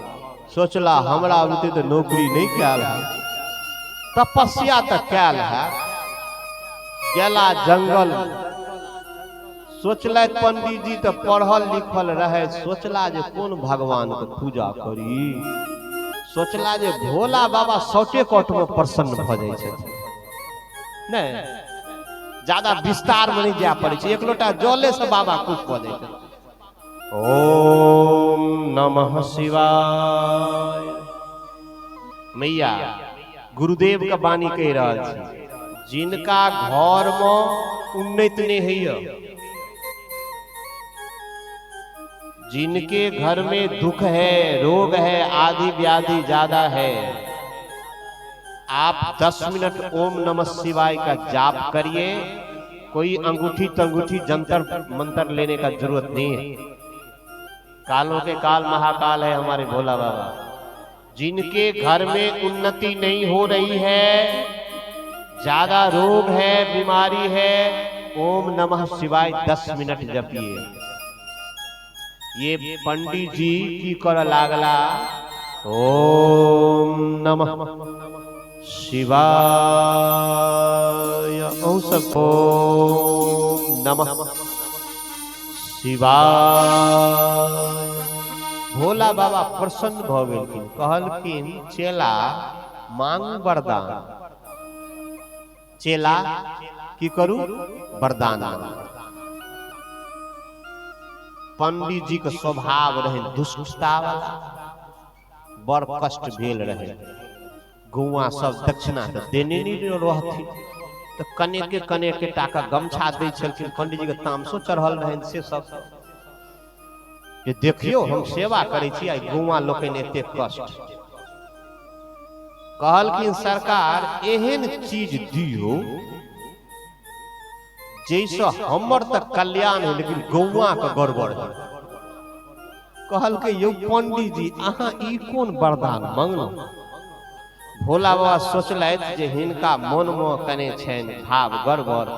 सोचला हमरा बुते तो नौकरी नहीं कैल है, तपस्या तो कैल है। गेला जंगल, सोचल पंडित जी तो पढ़ल लिखल रहे, सोचला जे कौन भगवान के पूजा करी। सोचला जे भोला बाबा शॉर्टे कट में प्रसन्न भ जाय छै, नहीं ज्यादा विस्तार में नहीं जाय पड़े छै, एक लोटा जले से बाबा खुश भ जाय छै। ओम नमः शिवाय। मैया गुरुदेव का वाणी कह रहल छी, जिनका घर में उन्नति नहीं है, जिनके घर में दुख है, रोग है, आदि व्याधि ज्यादा है, आप 10 मिनट ओम नमः शिवाय का जाप करिए। कोई अंगूठी तंगूठी जंतर मंत्र लेने का जरूरत नहीं है। कालों के काल महाकाल है हमारे भोला बाबा। जिनके घर में उन्नति नहीं हो रही है, ज्यादा रोग है, बीमारी है, ओम नमः शिवाय 10 मिनट जपिए। ये पंडित जी की कर लागला, ओम नमः शिवाय, ओम नमः शिवाय। भोला बाबा प्रसन्न भ गेलखिन, कहलखिन चेला मांग वरदान। चेला की करू? वरदान। पंडित जी के स्वभाव रहे दुष्टता वाला, बड़ कष्ट भेल रहे। गौआ सब दक्षिणा तो देने नहीं रहती, तो कने के टाका गमछा दै छलखिन। पंडित जी के तामसो चढ़ल रहे से सब जे देखियो हम सेवा करै छी, आई गौआ लोकनि एते कष्ट। कहलखिन सरकार एहन चीज दियो जैसे हमर तक कल्याण है, लेकिन गौआ का गड़बड़ है। कहलकै यौ पंडित जी, अहाँ ई कोन वरदान मांगलहुँ? भोला बाबा सोचलथि जे हिनका मन में कने छनि भाव गड़बड़,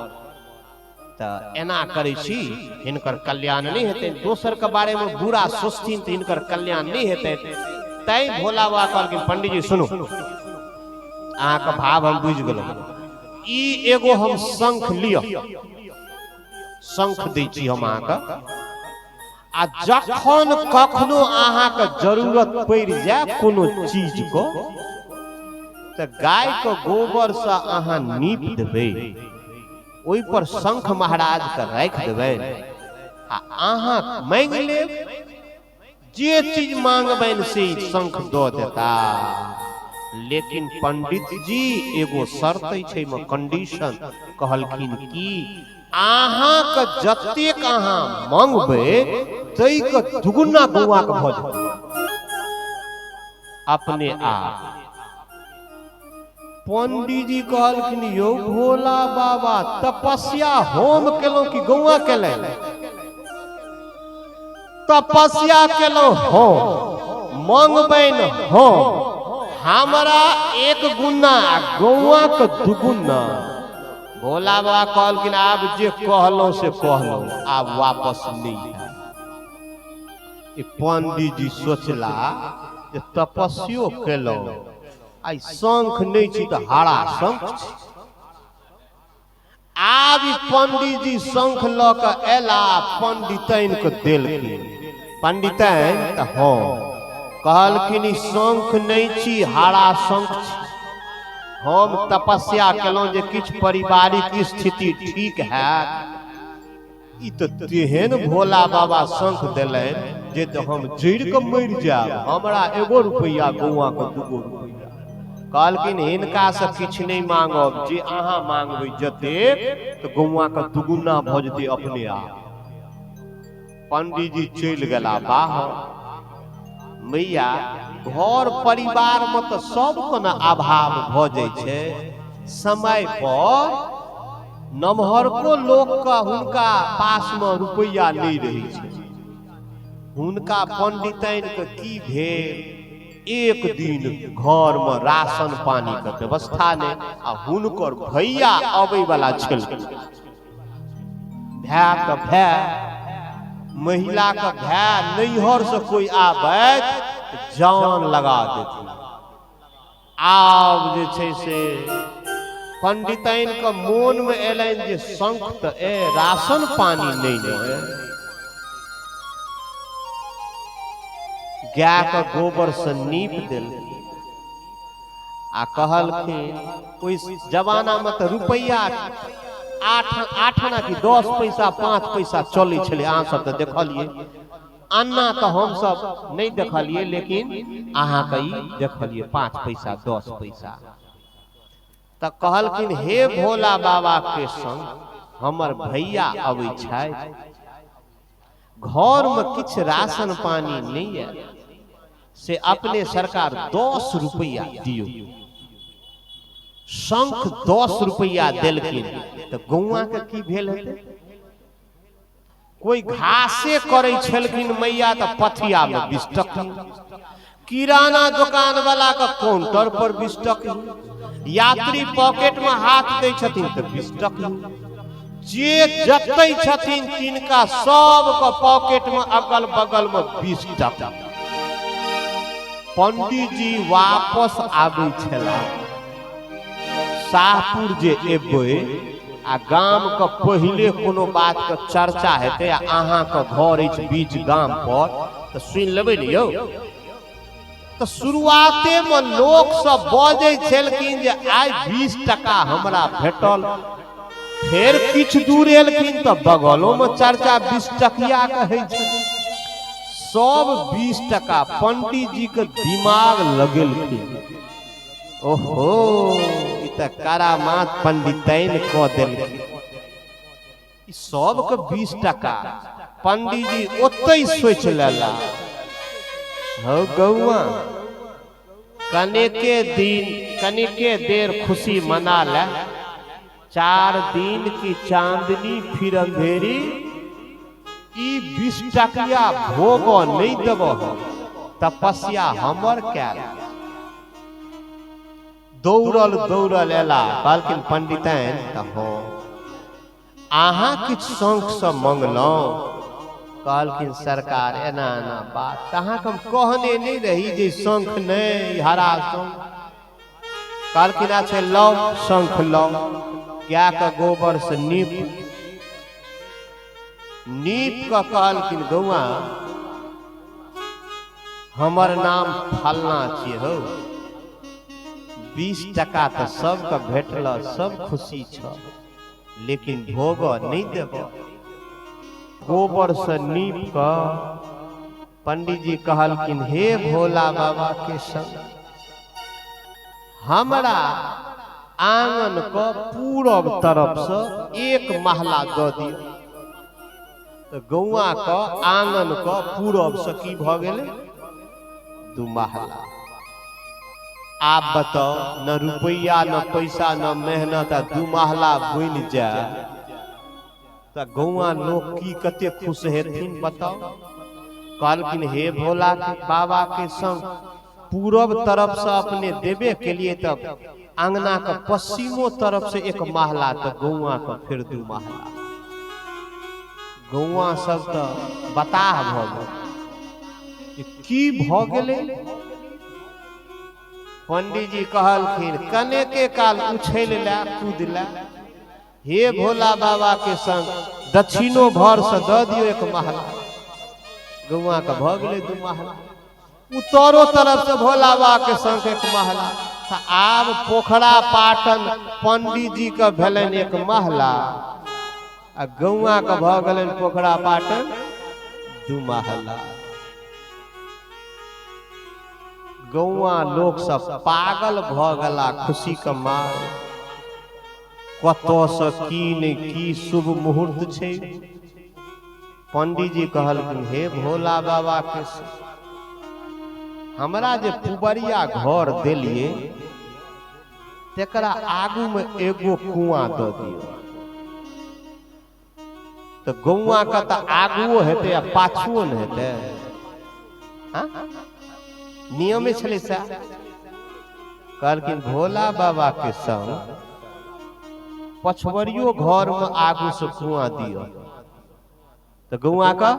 तो एना करै छी हिनकर कल्याण नहीं हेतै। दोसर के बारे में बुरा सोचथिन तो हिनकर कल्याण नहीं हेतै। तै भोला बाबा कहलखिन पंडित जी सुनू, अहाँ का भाव हम बुझ गेलहुं। ई एगो हम शंख लियो, शंख दै छी हम अहाँके, आ जखन कखनो अहाँके जरूरत पड़ि जाए कोनो चीज को तो गाय के गोबर से अहाँ नीप देबै, ओहि पर शंख महाराज के राख देबै, आ अहाँ मांग लेब, जे चीज मांगबनि से शंख दो देता। लेकिन पंडित जी एगो शर्त छै में कंडीशन कहलखिन कि अहाँ के जतेक अहाँ मांगबै तै के दुगुना गौआ के भऽ जेतै अपने आप। पंडित जी कहलखिन यौ भोला बाबा तपस्या होम केलौं कि गौआ केलै? तपस्या केलौं होम, मांगबनि होम, हमरा एक गुना गौआ के दुगुना। भोला बाबा कहलखिन आब जे कहलौं से कहलौं, आब वापस नहीं है। पंडित जी सोचला जे तपस्यो केलौं, आई शंख नहीं छी तो हारा शंख छी। आब पंडित जी शंख ल के एला, पंडितैन के देलखिन। पंडितैन त हाँ कहलखिन ई शंख नहीं छी, हारा शंख छी। हम तपस्या केलौं जे किछ पारिवारिक स्थिति ठीक है, ई तो तेहन भोला बाबा शंख देलैन जे तो हम जड़ के मर जाब, हमरा एगो रुपया गौआ के दूगो रुपया। कहलखिन हिनका से किछ नहीं मांगब, जे अहाँ मांगबै जतेक तो गौआ के दुगुना भ जेतै अपने आप। पंडित जी चलि गेला बाहर। मैया घर परिवार में तो सबके न अभाव भ जाय छै, समय पर नमहरको लोक का हुनका पास में रुपया नहीं रही छै। हुनका पंडितैन के की भेल, एक दिन घर में राशन पानी के व्यवस्था नहीं, आ हुनकर भैया अबै वाला छलखिन। भाय के भाय, महिला का भाय नैहर से कोई आबै जान लगा देती। आब जे छै से पंडितैन के मोन में एलैन जे शंख त राशन पानी नहीं है, गाय के गोबर से नीप दिल। आ कहलखिन ओइ जमाना में तो रुपया 8 आना कि 10 पैसा 5 पैसा चले छले, अहाँ सब तो देखलिए। अन्ना तो हम सब नहीं देखलिए, लेकिन अहाँ के ई देखलिए 5 पैसा 10 पैसा। त कहलखिन हे भोला बाबा के संग हमर भैया अबै छथि, घर में किछ राशन पानी नहीं है, से अपने सरकार 10 रुपया दियो। शंख 10 रुपया देलखिन तो गौआ के की भेल हेतै? कोई घासे करे छलखिन मैया तो पथिया में 20 टकी, किराना दुकान वाला का काउंटर पर 20 टकी, यात्री पॉकेट में हाथ दे छथिन तो 20 टकी। जे जतै छथिन तिनका सब के पॉकेट में अगल बगल में 20 टका। पंडित जी वापस आबै छला, शाहपुर जे एबै आ गाम के पहिले कोनो बात के चर्चा हेतै, आ अहाँ के घर अछि बीच गाम पर, तो सुन लेबै ने यौ। तो शुरुआते में लोक सब बजै छलखिन जे आइ 20 टका हमरा भेटल। फिर किछ दूर एलखिन तो बगलों में चर्चा 20 टकिया के होइ छै, सब 20 टका। पंडित जी के दिमाग लगेलखिन, ओहो ई त करामात पंडितैन क देलखिन, ई सब के 20 टका। पंडित जी ओतै सोच लेला, हो गौआ कनिके देर खुशी मना ले, 4 दिन की चांदनी फिर अंधेरी, ई 20 टकिया भोग नहीं देबो, तपस्या हमर कैल। दौड़ल एला, कहलखिन पंडितैन हो अहाँ किछ शंख से मंगलौं? कहलखिन सरकार एना एना बात, अहाँ हम कहने नहीं रही जे शंख नहीं हरा शंख। कहलखिन छे लौ शंख लौ, गाय के गोबर से नीप के कहलखिन गौआ हमर नाम फलना छियै हो, 20 टका तो सबके भेटल, सब खुशी छ, लेकिन भोग नहीं देब। गोबर से नीप के पंडित जी कहलखिन हे भोला बाबा के संग हमरा आंगन को पूरब तरफ से एक महला दऽ दियौ। तो गौआ के आंगन को पूरब से की भ गेलै 2 महला। आप बताओ न रुपया न पैसा न मेहनत, 2 महला बन जाए तो गौआ लोग की कते खुश हेथिन बताओ। कहलखिन हे भोला के बाबा के संग पूरब तरफ से अपने देवे के लिए तब अंगना का पश्चिमो तरफ से एक महला, तो गौआ का फिर 2 महला। गौआ सब तो बताह भ गेल की भ गेलै। पंडित जी कहलखिन कने के काल उछल ला कूद ला, हे भोला बाबा के संग दक्षिणो भर से दऽ दियो 1 महला। गौआ का भ गेलै 2 महला। उत्तरो तरफ से भोला बाबा के संग 1 महला। आब पोखरा पाटन पंडित जी के भेलन 1 महला, आ गौआ के भ गेलन पोखरा पाटन 2 महला। गौआ लोग सब पागल भ गेला खुशी के मारे। कतो से की ने की शुभ मुहूर्त छै। पंडित जी कहलखिन हे भोला बाबा के हमरा जे पुबरिया घर देलिए तेकरा आगू में एगो कुआं दऽ दियौ। तो गौआ का तो आगुओ हेतै आ पाछुओ न हेतै। नियमे छलै सा। कहलखिन भोला बाबा के संग पछवरियो घर में आगू से कुआं दियो, तो गौआ का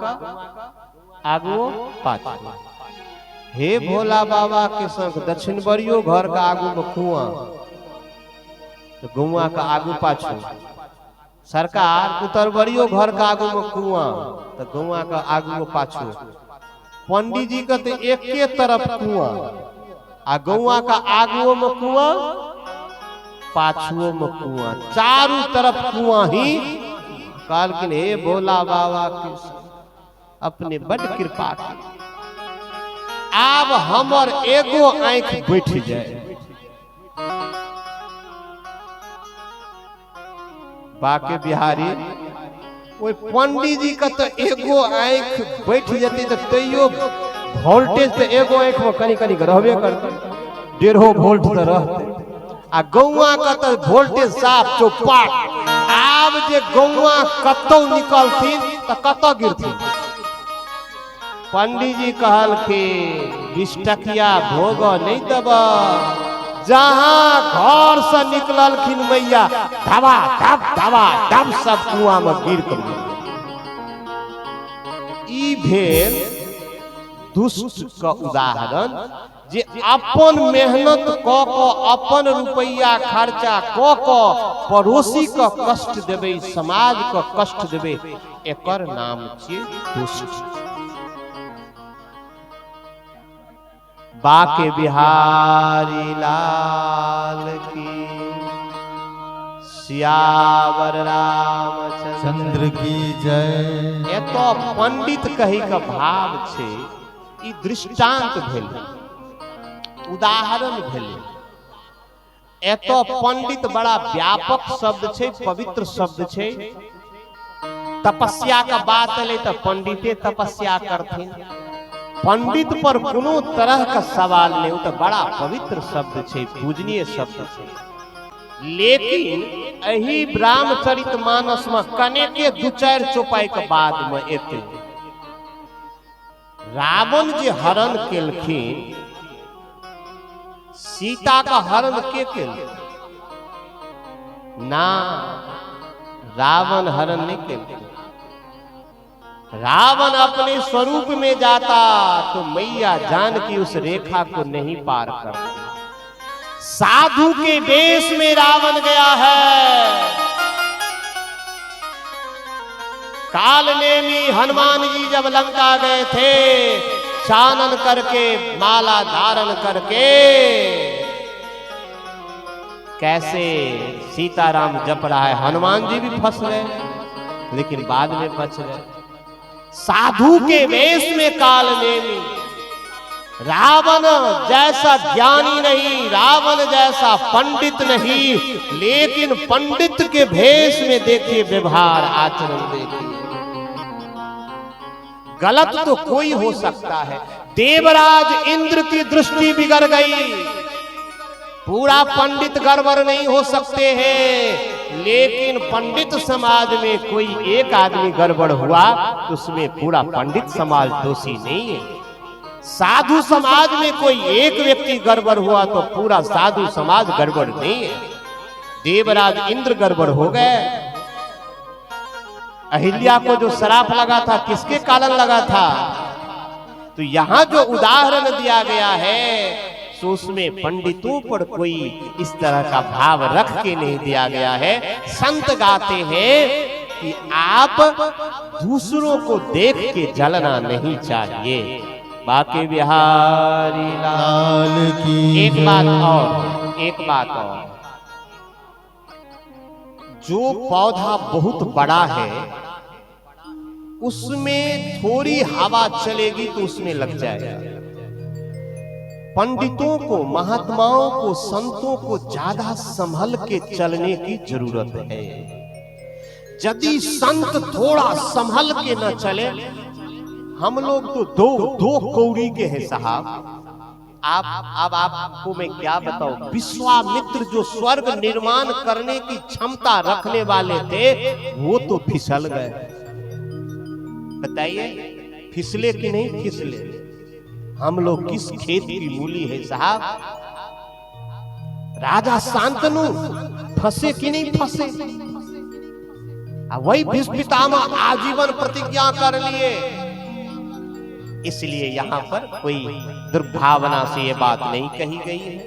आगू पाछू। हे भोला बाबा के संग दक्षिण बरियो घर का आगू में कुआं, तो गौआ का आगू पाछू। सरकार उत्तर बरियो घर का आगू में कुआं, तो गौआ का आगू पाछू। पंडित जी का तो एके तरफ कुआं, आ गौआ का आगू में कुआं पाछुओ में कुआं, चारों तरफ कुआं ही। कहलखिन हे भोला बाबा के अपने बड़ कृपा की, आब हमर एगो आंख बैठ जाए। बाके बिहारी ओई पंडित जी का तो एगो आंख बैठ जते तो तैयो वोल्टेज तो एगो आंख में कनी कनी रहबे करते, 1.5 वोल्ट तो रहते। आ गौआ का तो वोल्टेज साफ चौपाट। आब जे गौआ कतौ निकलथिन तो कतौ गिरथिन। पंडित जी कहलखिन 20 टकिया भोग नहीं देब। जहां घर से निकललखिन मैया धबा धब सब कुआं में गिर कर। ई भेल दुष्ट का उदाहरण जे अपन मेहनत क अपन रुपया खर्चा क पड़ोसी का कष्ट देबे, समाज का कष्ट देबे, एकर नाम छियै दुष्ट। बाके बिहारी लाल की, सियावर रामचंद्र की जय। एतो पंडित कही का भाव छे, ई दृष्टांत भेलै, उदाहरण भेलै। एतो पंडित बड़ा व्यापक शब्द छे, पवित्र शब्द छे। तपस्या का बात एलै तो पंडिते तपस्या करथिन। पंडित पर कोनो तरह का सवाल नहीं, तो बड़ा पवित्र शब्द छे, पूजनीय शब्द छे। लेकिन एही रामचरितमानस में कने के 2-4 चौपाई के बाद में एते रावण जे हरण केलखिन, सीता का हरण के केलखिन ना, रावण हरण नहीं केलखिन। रावण अपने स्वरूप में जाता तो मैया जानकी उस रेखा को नहीं पार करती। साधु के वेश में रावण गया है। काल नेमी हनुमान जी जब लंका गए थे, चानन करके माला धारण करके कैसे सीताराम जप रहा है, हनुमान जी भी फंस गए लेकिन बाद में बच गए। साधु के वेश में काल नेमी, रावण जैसा ज्ञानी नहीं, रावण जैसा पंडित नहीं, लेकिन पंडित के भेष में देखिए व्यवहार आचरण देखिए। गलत तो कोई हो सकता है, देवराज इंद्र की दृष्टि बिगड़ गई, पूरा पंडित गड़बड़ नहीं हो सकते हैं, लेकिन पंडित समाज में कोई एक आदमी गड़बड़ हुआ तो उसमें पूरा पंडित समाज दोषी नहीं है। साधु समाज में कोई एक व्यक्ति गड़बड़ हुआ तो पूरा साधु समाज गड़बड़ नहीं है। देवराज इंद्र गड़बड़ हो गए। अहिल्या को जो श्राप लगा था किसके कारण लगा था? तो यहां जो उदाहरण दिया गया है तो उसमें पंडितों पर कोई इस तरह का भाव रख के नहीं दिया गया है। संत गाते हैं कि आप दूसरों को देख के जलना नहीं चाहिए। बाकी बिहारी लाल की। एक बात और, जो पौधा बहुत बड़ा है उसमें थोड़ी हवा चलेगी तो उसमें लग जाएगा। पंडितों को, महात्माओं को, संतों को ज्यादा संभल के चलने की जरूरत है। यदि संत थोड़ा संभल के न चले, हम लोग तो दो कौड़ी के हैं साहब। अब आपको मैं क्या बताऊं, विश्वामित्र जो स्वर्ग निर्माण करने की क्षमता रखने वाले थे वो तो फिसल गए। बताइए फिसले कि नहीं फिसले? हम लोग किस खेत की मूली है साहब? राजा शांतनु फंसे कि नहीं फंसे? वही भीष्म पितामह आजीवन प्रतिज्ञा कर लिए। इसलिए यहां पर कोई दुर्भावना से ये बात नहीं कही गई है।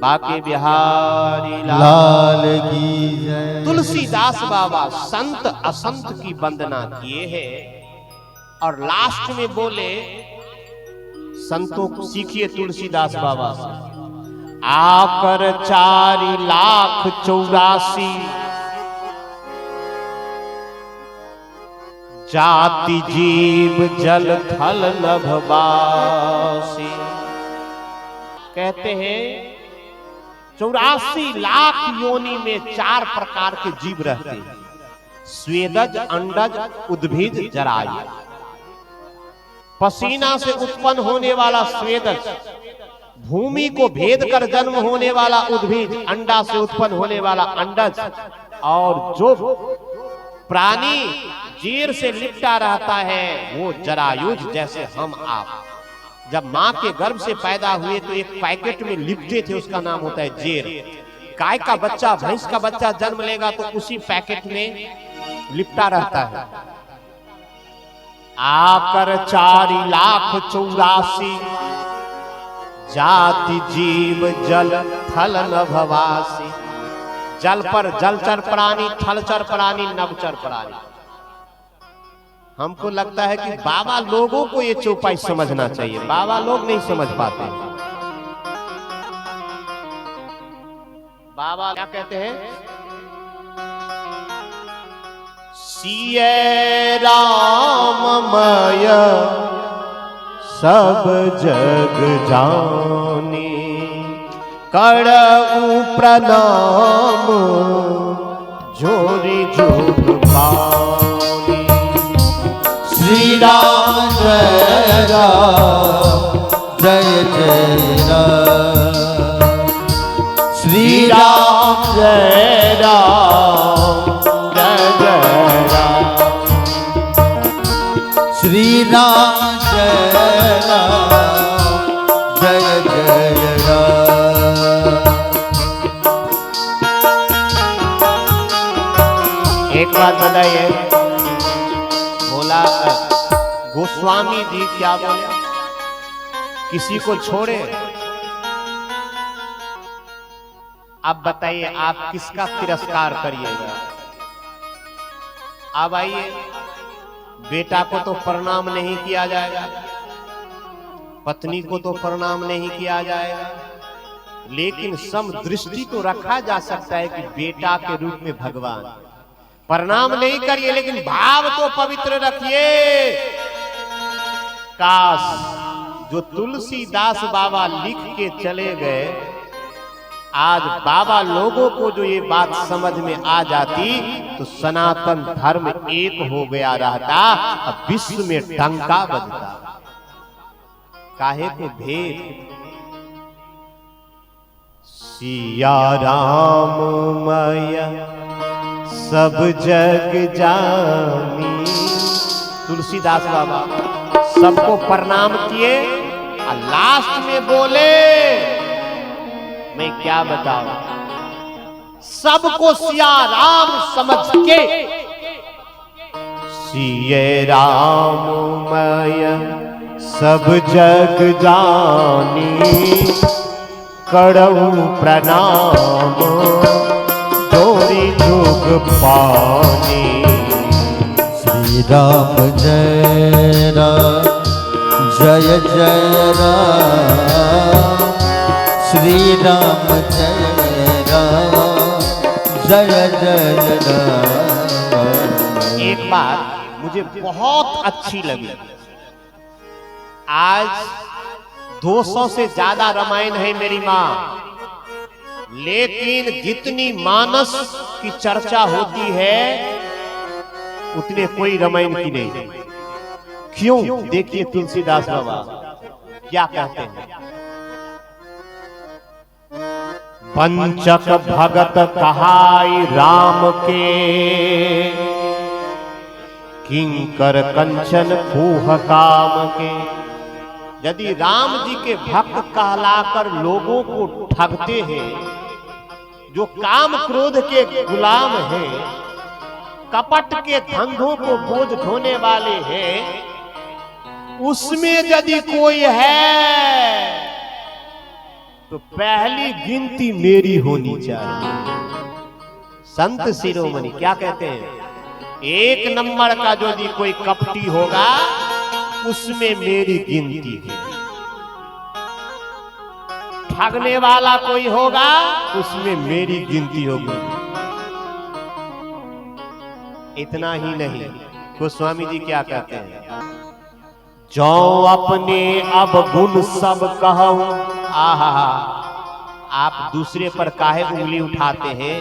बाकी बिहारी लाल की जय। तुलसीदास बाबा संत असंत की वंदना किए हैं और लास्ट में बोले, संतों को सीखिए तुलसीदास बाबा से, आकर 4,84,000 जाति जीव जल थल नभवासी। कहते हैं 84 लाख योनि में 4 प्रकार के जीव रहते हैं, स्वेदज, अंडज, उद्भिज, जरायु। पसीना से उत्पन्न होने वाला स्वेदज, भूमि को भेद कर जन्म होने वाला उद्भिज, अंडा से उत्पन्न होने वाला अंडज, और जो प्राणी जीर से लिपटा रहता है वो जरायुज, जैसे हम आप। जब माँ के गर्भ से पैदा हुए तो एक पैकेट में लिपटे थे, उसका नाम होता है जेर। गाय का बच्चा, भैंस का बच्चा जन्म लेगा तो उसी पैकेट में लिपटा रहता है। आकर 4,84,000 जाति जीव जल थल नभवासी। जल पर जलचर प्राणी, थलचर प्राणी, नभचर प्राणी। हमको लगता है कि बाबा लोगों को ये चौपाई समझना चाहिए, बाबा लोग नहीं समझ पाते। बाबा क्या कहते हैं? सिय राममय सब जग जानी, करऊ प्रणाम जोरी जोग पानी।
श्री राम जय राम जय जय राम। श्री राम
जय राम जय जय राम।
श्री राम जय राम जय जय राम।
एक बात बताइए, बोला गोस्वामी जी क्या बोले? किसी को छोड़े अब बताइए आप किसका तिरस्कार करिएगा? अब आइए, बेटा को तो प्रणाम नहीं किया जाएगा, पत्नी को तो प्रणाम नहीं किया जाएगा, लेकिन समदृष्टि तो रखा जा सकता है कि बेटा के रूप में भगवान। प्रणाम नहीं करिए लेकिन भाव तो पवित्र रखिए। काश जो तुलसीदास बाबा लिख के चले गए, आज बाबा लोगों को जो ये बात समझ में आ जाती तो सनातन धर्म एक हो गया रहता, अब विश्व में डंका बजता। काहे को भेद? सिया राम मैया सब जग जानी। तुलसीदास बाबा सबको प्रणाम किए और लास्ट में बोले, मैं क्या बताऊं, सबको सिया राम समझ के। सिये राम मैया सब जग जानी, करऊ प्रणाम जोड़ी जुग पानी।
श्री राम जय राम जय जय राम, श्री राम जय राम जय जय राम।
एक बात मुझे बहुत अच्छी लगी, आज 200 से ज्यादा रामायण है मेरी माँ, लेकिन जितनी मानस की चर्चा होती है उतने कोई रामायण की नहीं। क्यों? देखिए तुलसीदास बाबा क्या कहते हैं। पंचक भगत कहाई राम के, किंकर कंचन फूह काम के। यदि राम जी के भक्त कहलाकर लोगों को ठगते हैं, जो काम क्रोध के गुलाम हैं, कपट के धंधों को बोझ ढोने वाले हैं, उसमें यदि कोई है तो पहली गिनती मेरी होनी चाहिए। संत शिरोमणि क्या कहते हैं? एक नंबर का जो यदि कोई कपटी होगा उसमें मेरी गिनती है। ठगने वाला कोई होगा उसमें मेरी गिनती होगी। इतना ही नहीं, गोस्वामी जी क्या कहते हैं? जो अपने अब गुण सब कहूं। आहा, आप दूसरे पर काहे उंगली उठाते हैं?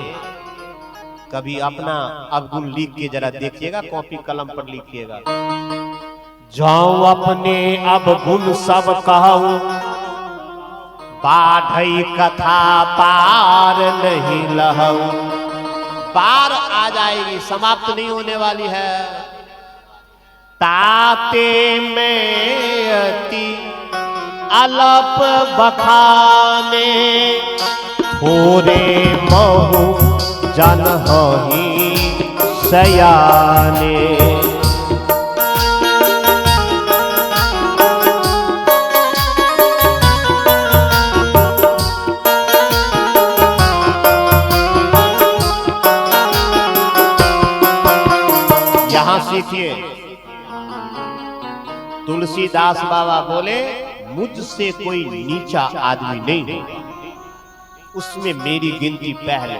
कभी अपना अवगुण लिख के जरा देखिएगा, कॉपी कलम पर लिखिएगा। जो अपने अब गुण सब कहूं, बाढ़ई कथा पार नहीं लहूं। पार आ जाएगी, समाप्त नहीं होने वाली है। ताते में अति अलप बखाने, थोरे महु जन ही सयाने। यहां सीखिए, तुलसीदास बाबा बोले मुझसे कोई नीचा आदमी नहीं, उसमें मेरी गिनती पहले।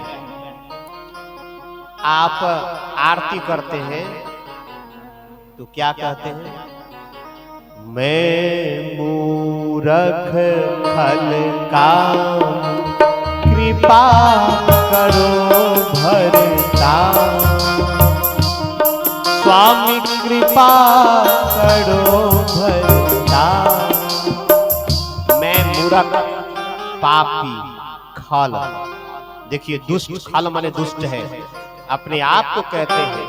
आप आरती करते हैं तो क्या कहते हैं? मैं मूरख खल काम, कृपा करो भरता। स्वामी कृपा करो भरता। मैं मूर्ख पापी खल, देखिए दुष्ट, खल माने दुष्ट है, अपने आप को कहते हैं।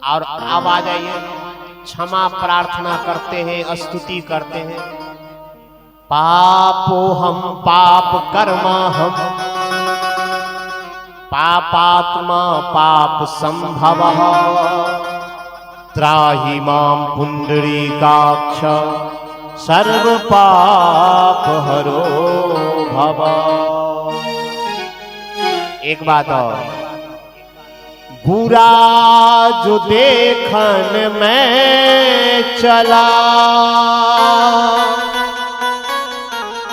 और अब आ जाइए, क्षमा प्रार्थना करते हैं, स्तुति करते हैं। पापो हम पाप कर्मा हम, पापात्मा पाप संभव। त्राहि मां पुंडरीकाक्ष, सर्व पाप हरो भव। एक बात और, बुरा जो देखन में चला,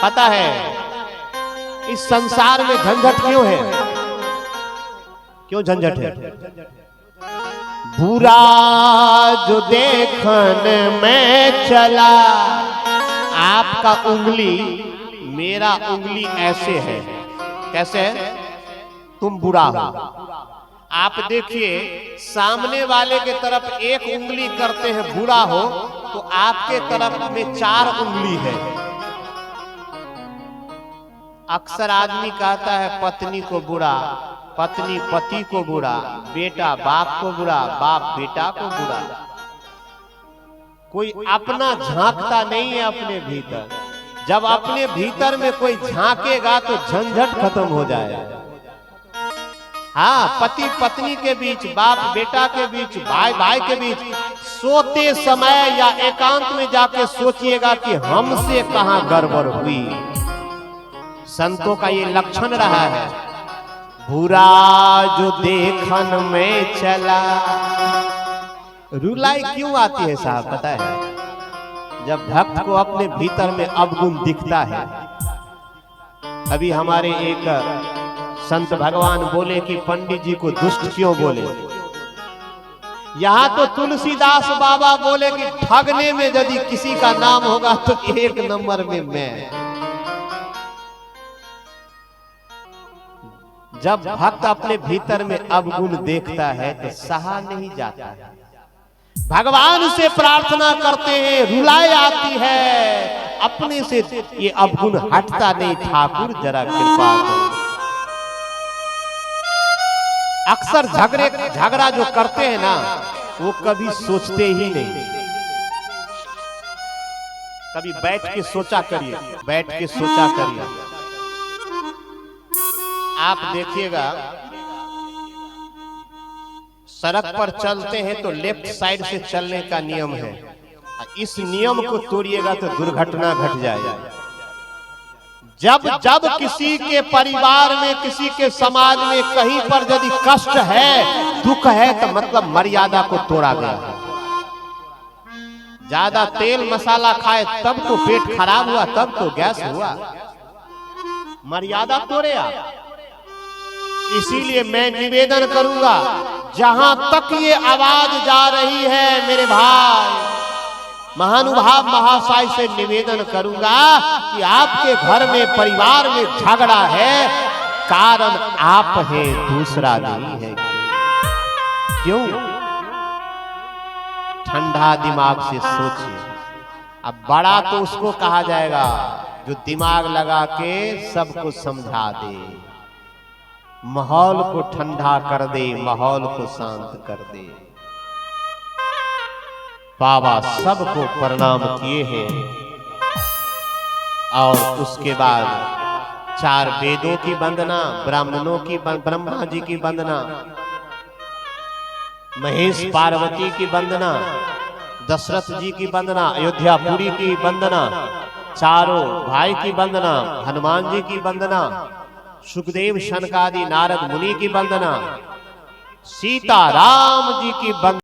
पता है इस संसार में झंझट क्यों है? क्यों झंझट है? बुरा जो देखन में चला, आपका उंगली मेरा उंगली ऐसे है, कैसे है? तुम बुरा हो। आप देखिए सामने वाले के तरफ एक उंगली करते हैं बुरा हो, तो आपके तरफ में 4 उंगली है। अक्सर आदमी कहता है पत्नी को बुरा, पत्नी पति को बुरा, बेटा बाप को बुरा, बाप बेटा को बुरा। कोई अपना झांकता नहीं है अपने भीतर। जब अपने भीतर में कोई झांकेगा तो झंझट खत्म हो जाएगा। हाँ, पति पत्नी के बीच, बाप बेटा के बीच, भाई भाई के बीच, सोते समय या एकांत में जाके सोचिएगा कि हमसे कहां गड़बड़ हुई। संतों का ये लक्षण रहा है। बुरा जो देखन में चला, रुलाई क्यों आती है साहब पता है? जब भक्त को अपने भीतर में अवगुण दिखता है। अभी हमारे एक संत भगवान बोले कि पंडित जी को दुष्ट क्यों बोले। यहां तो तुलसीदास बाबा बोले कि ठगने में यदि किसी का नाम होगा तो 1 नंबर में मैं। जब भक्त अपने भीतर में अवगुण देखता है तो सहा नहीं जाता है। भगवान से प्रार्थना करते हैं, रुलाई आती है, अपने से ये अवगुण हटता नहीं। ठाकुर जरा कृपा करो। अक्सर झगड़ा जो करते हैं ना, वो कभी सोचते ही नहीं। कभी बैठ के सोचा करिए, बैठ के सोचा करिए। आप देखिएगा सड़क पर चलते हैं तो लेफ्ट साइड से चलने का नियम है। इस नियम को तोड़िएगा तो दुर्घटना घट जाएगी। जब जब किसी के परिवार में, किसी के समाज में कहीं पर यदि कष्ट है, दुख है, तो मतलब मर्यादा को तोड़ा गया है। ज्यादा तेल मसाला खाए तब तो पेट खराब हुआ, तब तो गैस हुआ। मर्यादा तोड़े आप। इसीलिए मैं निवेदन करूंगा, जहां तक ये आवाज जा रही है मेरे भाई, महानुभाव महाशय से निवेदन करूंगा कि आपके घर में, परिवार में झगड़ा है, कारण आप हैं, दूसरा नहीं है। क्यों? ठंडा दिमाग से सोचिए। अब बड़ा तो उसको कहा जाएगा जो दिमाग लगा के सबको समझा दे, माहौल को ठंडा कर दे, माहौल को शांत कर दे। बाबा सबको प्रणाम किए हैं और उसके बाद 4 वेदों की वंदना, ब्राह्मणों की, ब्रह्मा जी की वंदना, महेश पार्वती की वंदना, दशरथ जी की वंदना, अयोध्यापुरी की वंदना, चारों भाई की वंदना, हनुमान जी की वंदना, सुखदेव शनकादि नारद मुनि की वंदना, सीताराम जी की वंदना।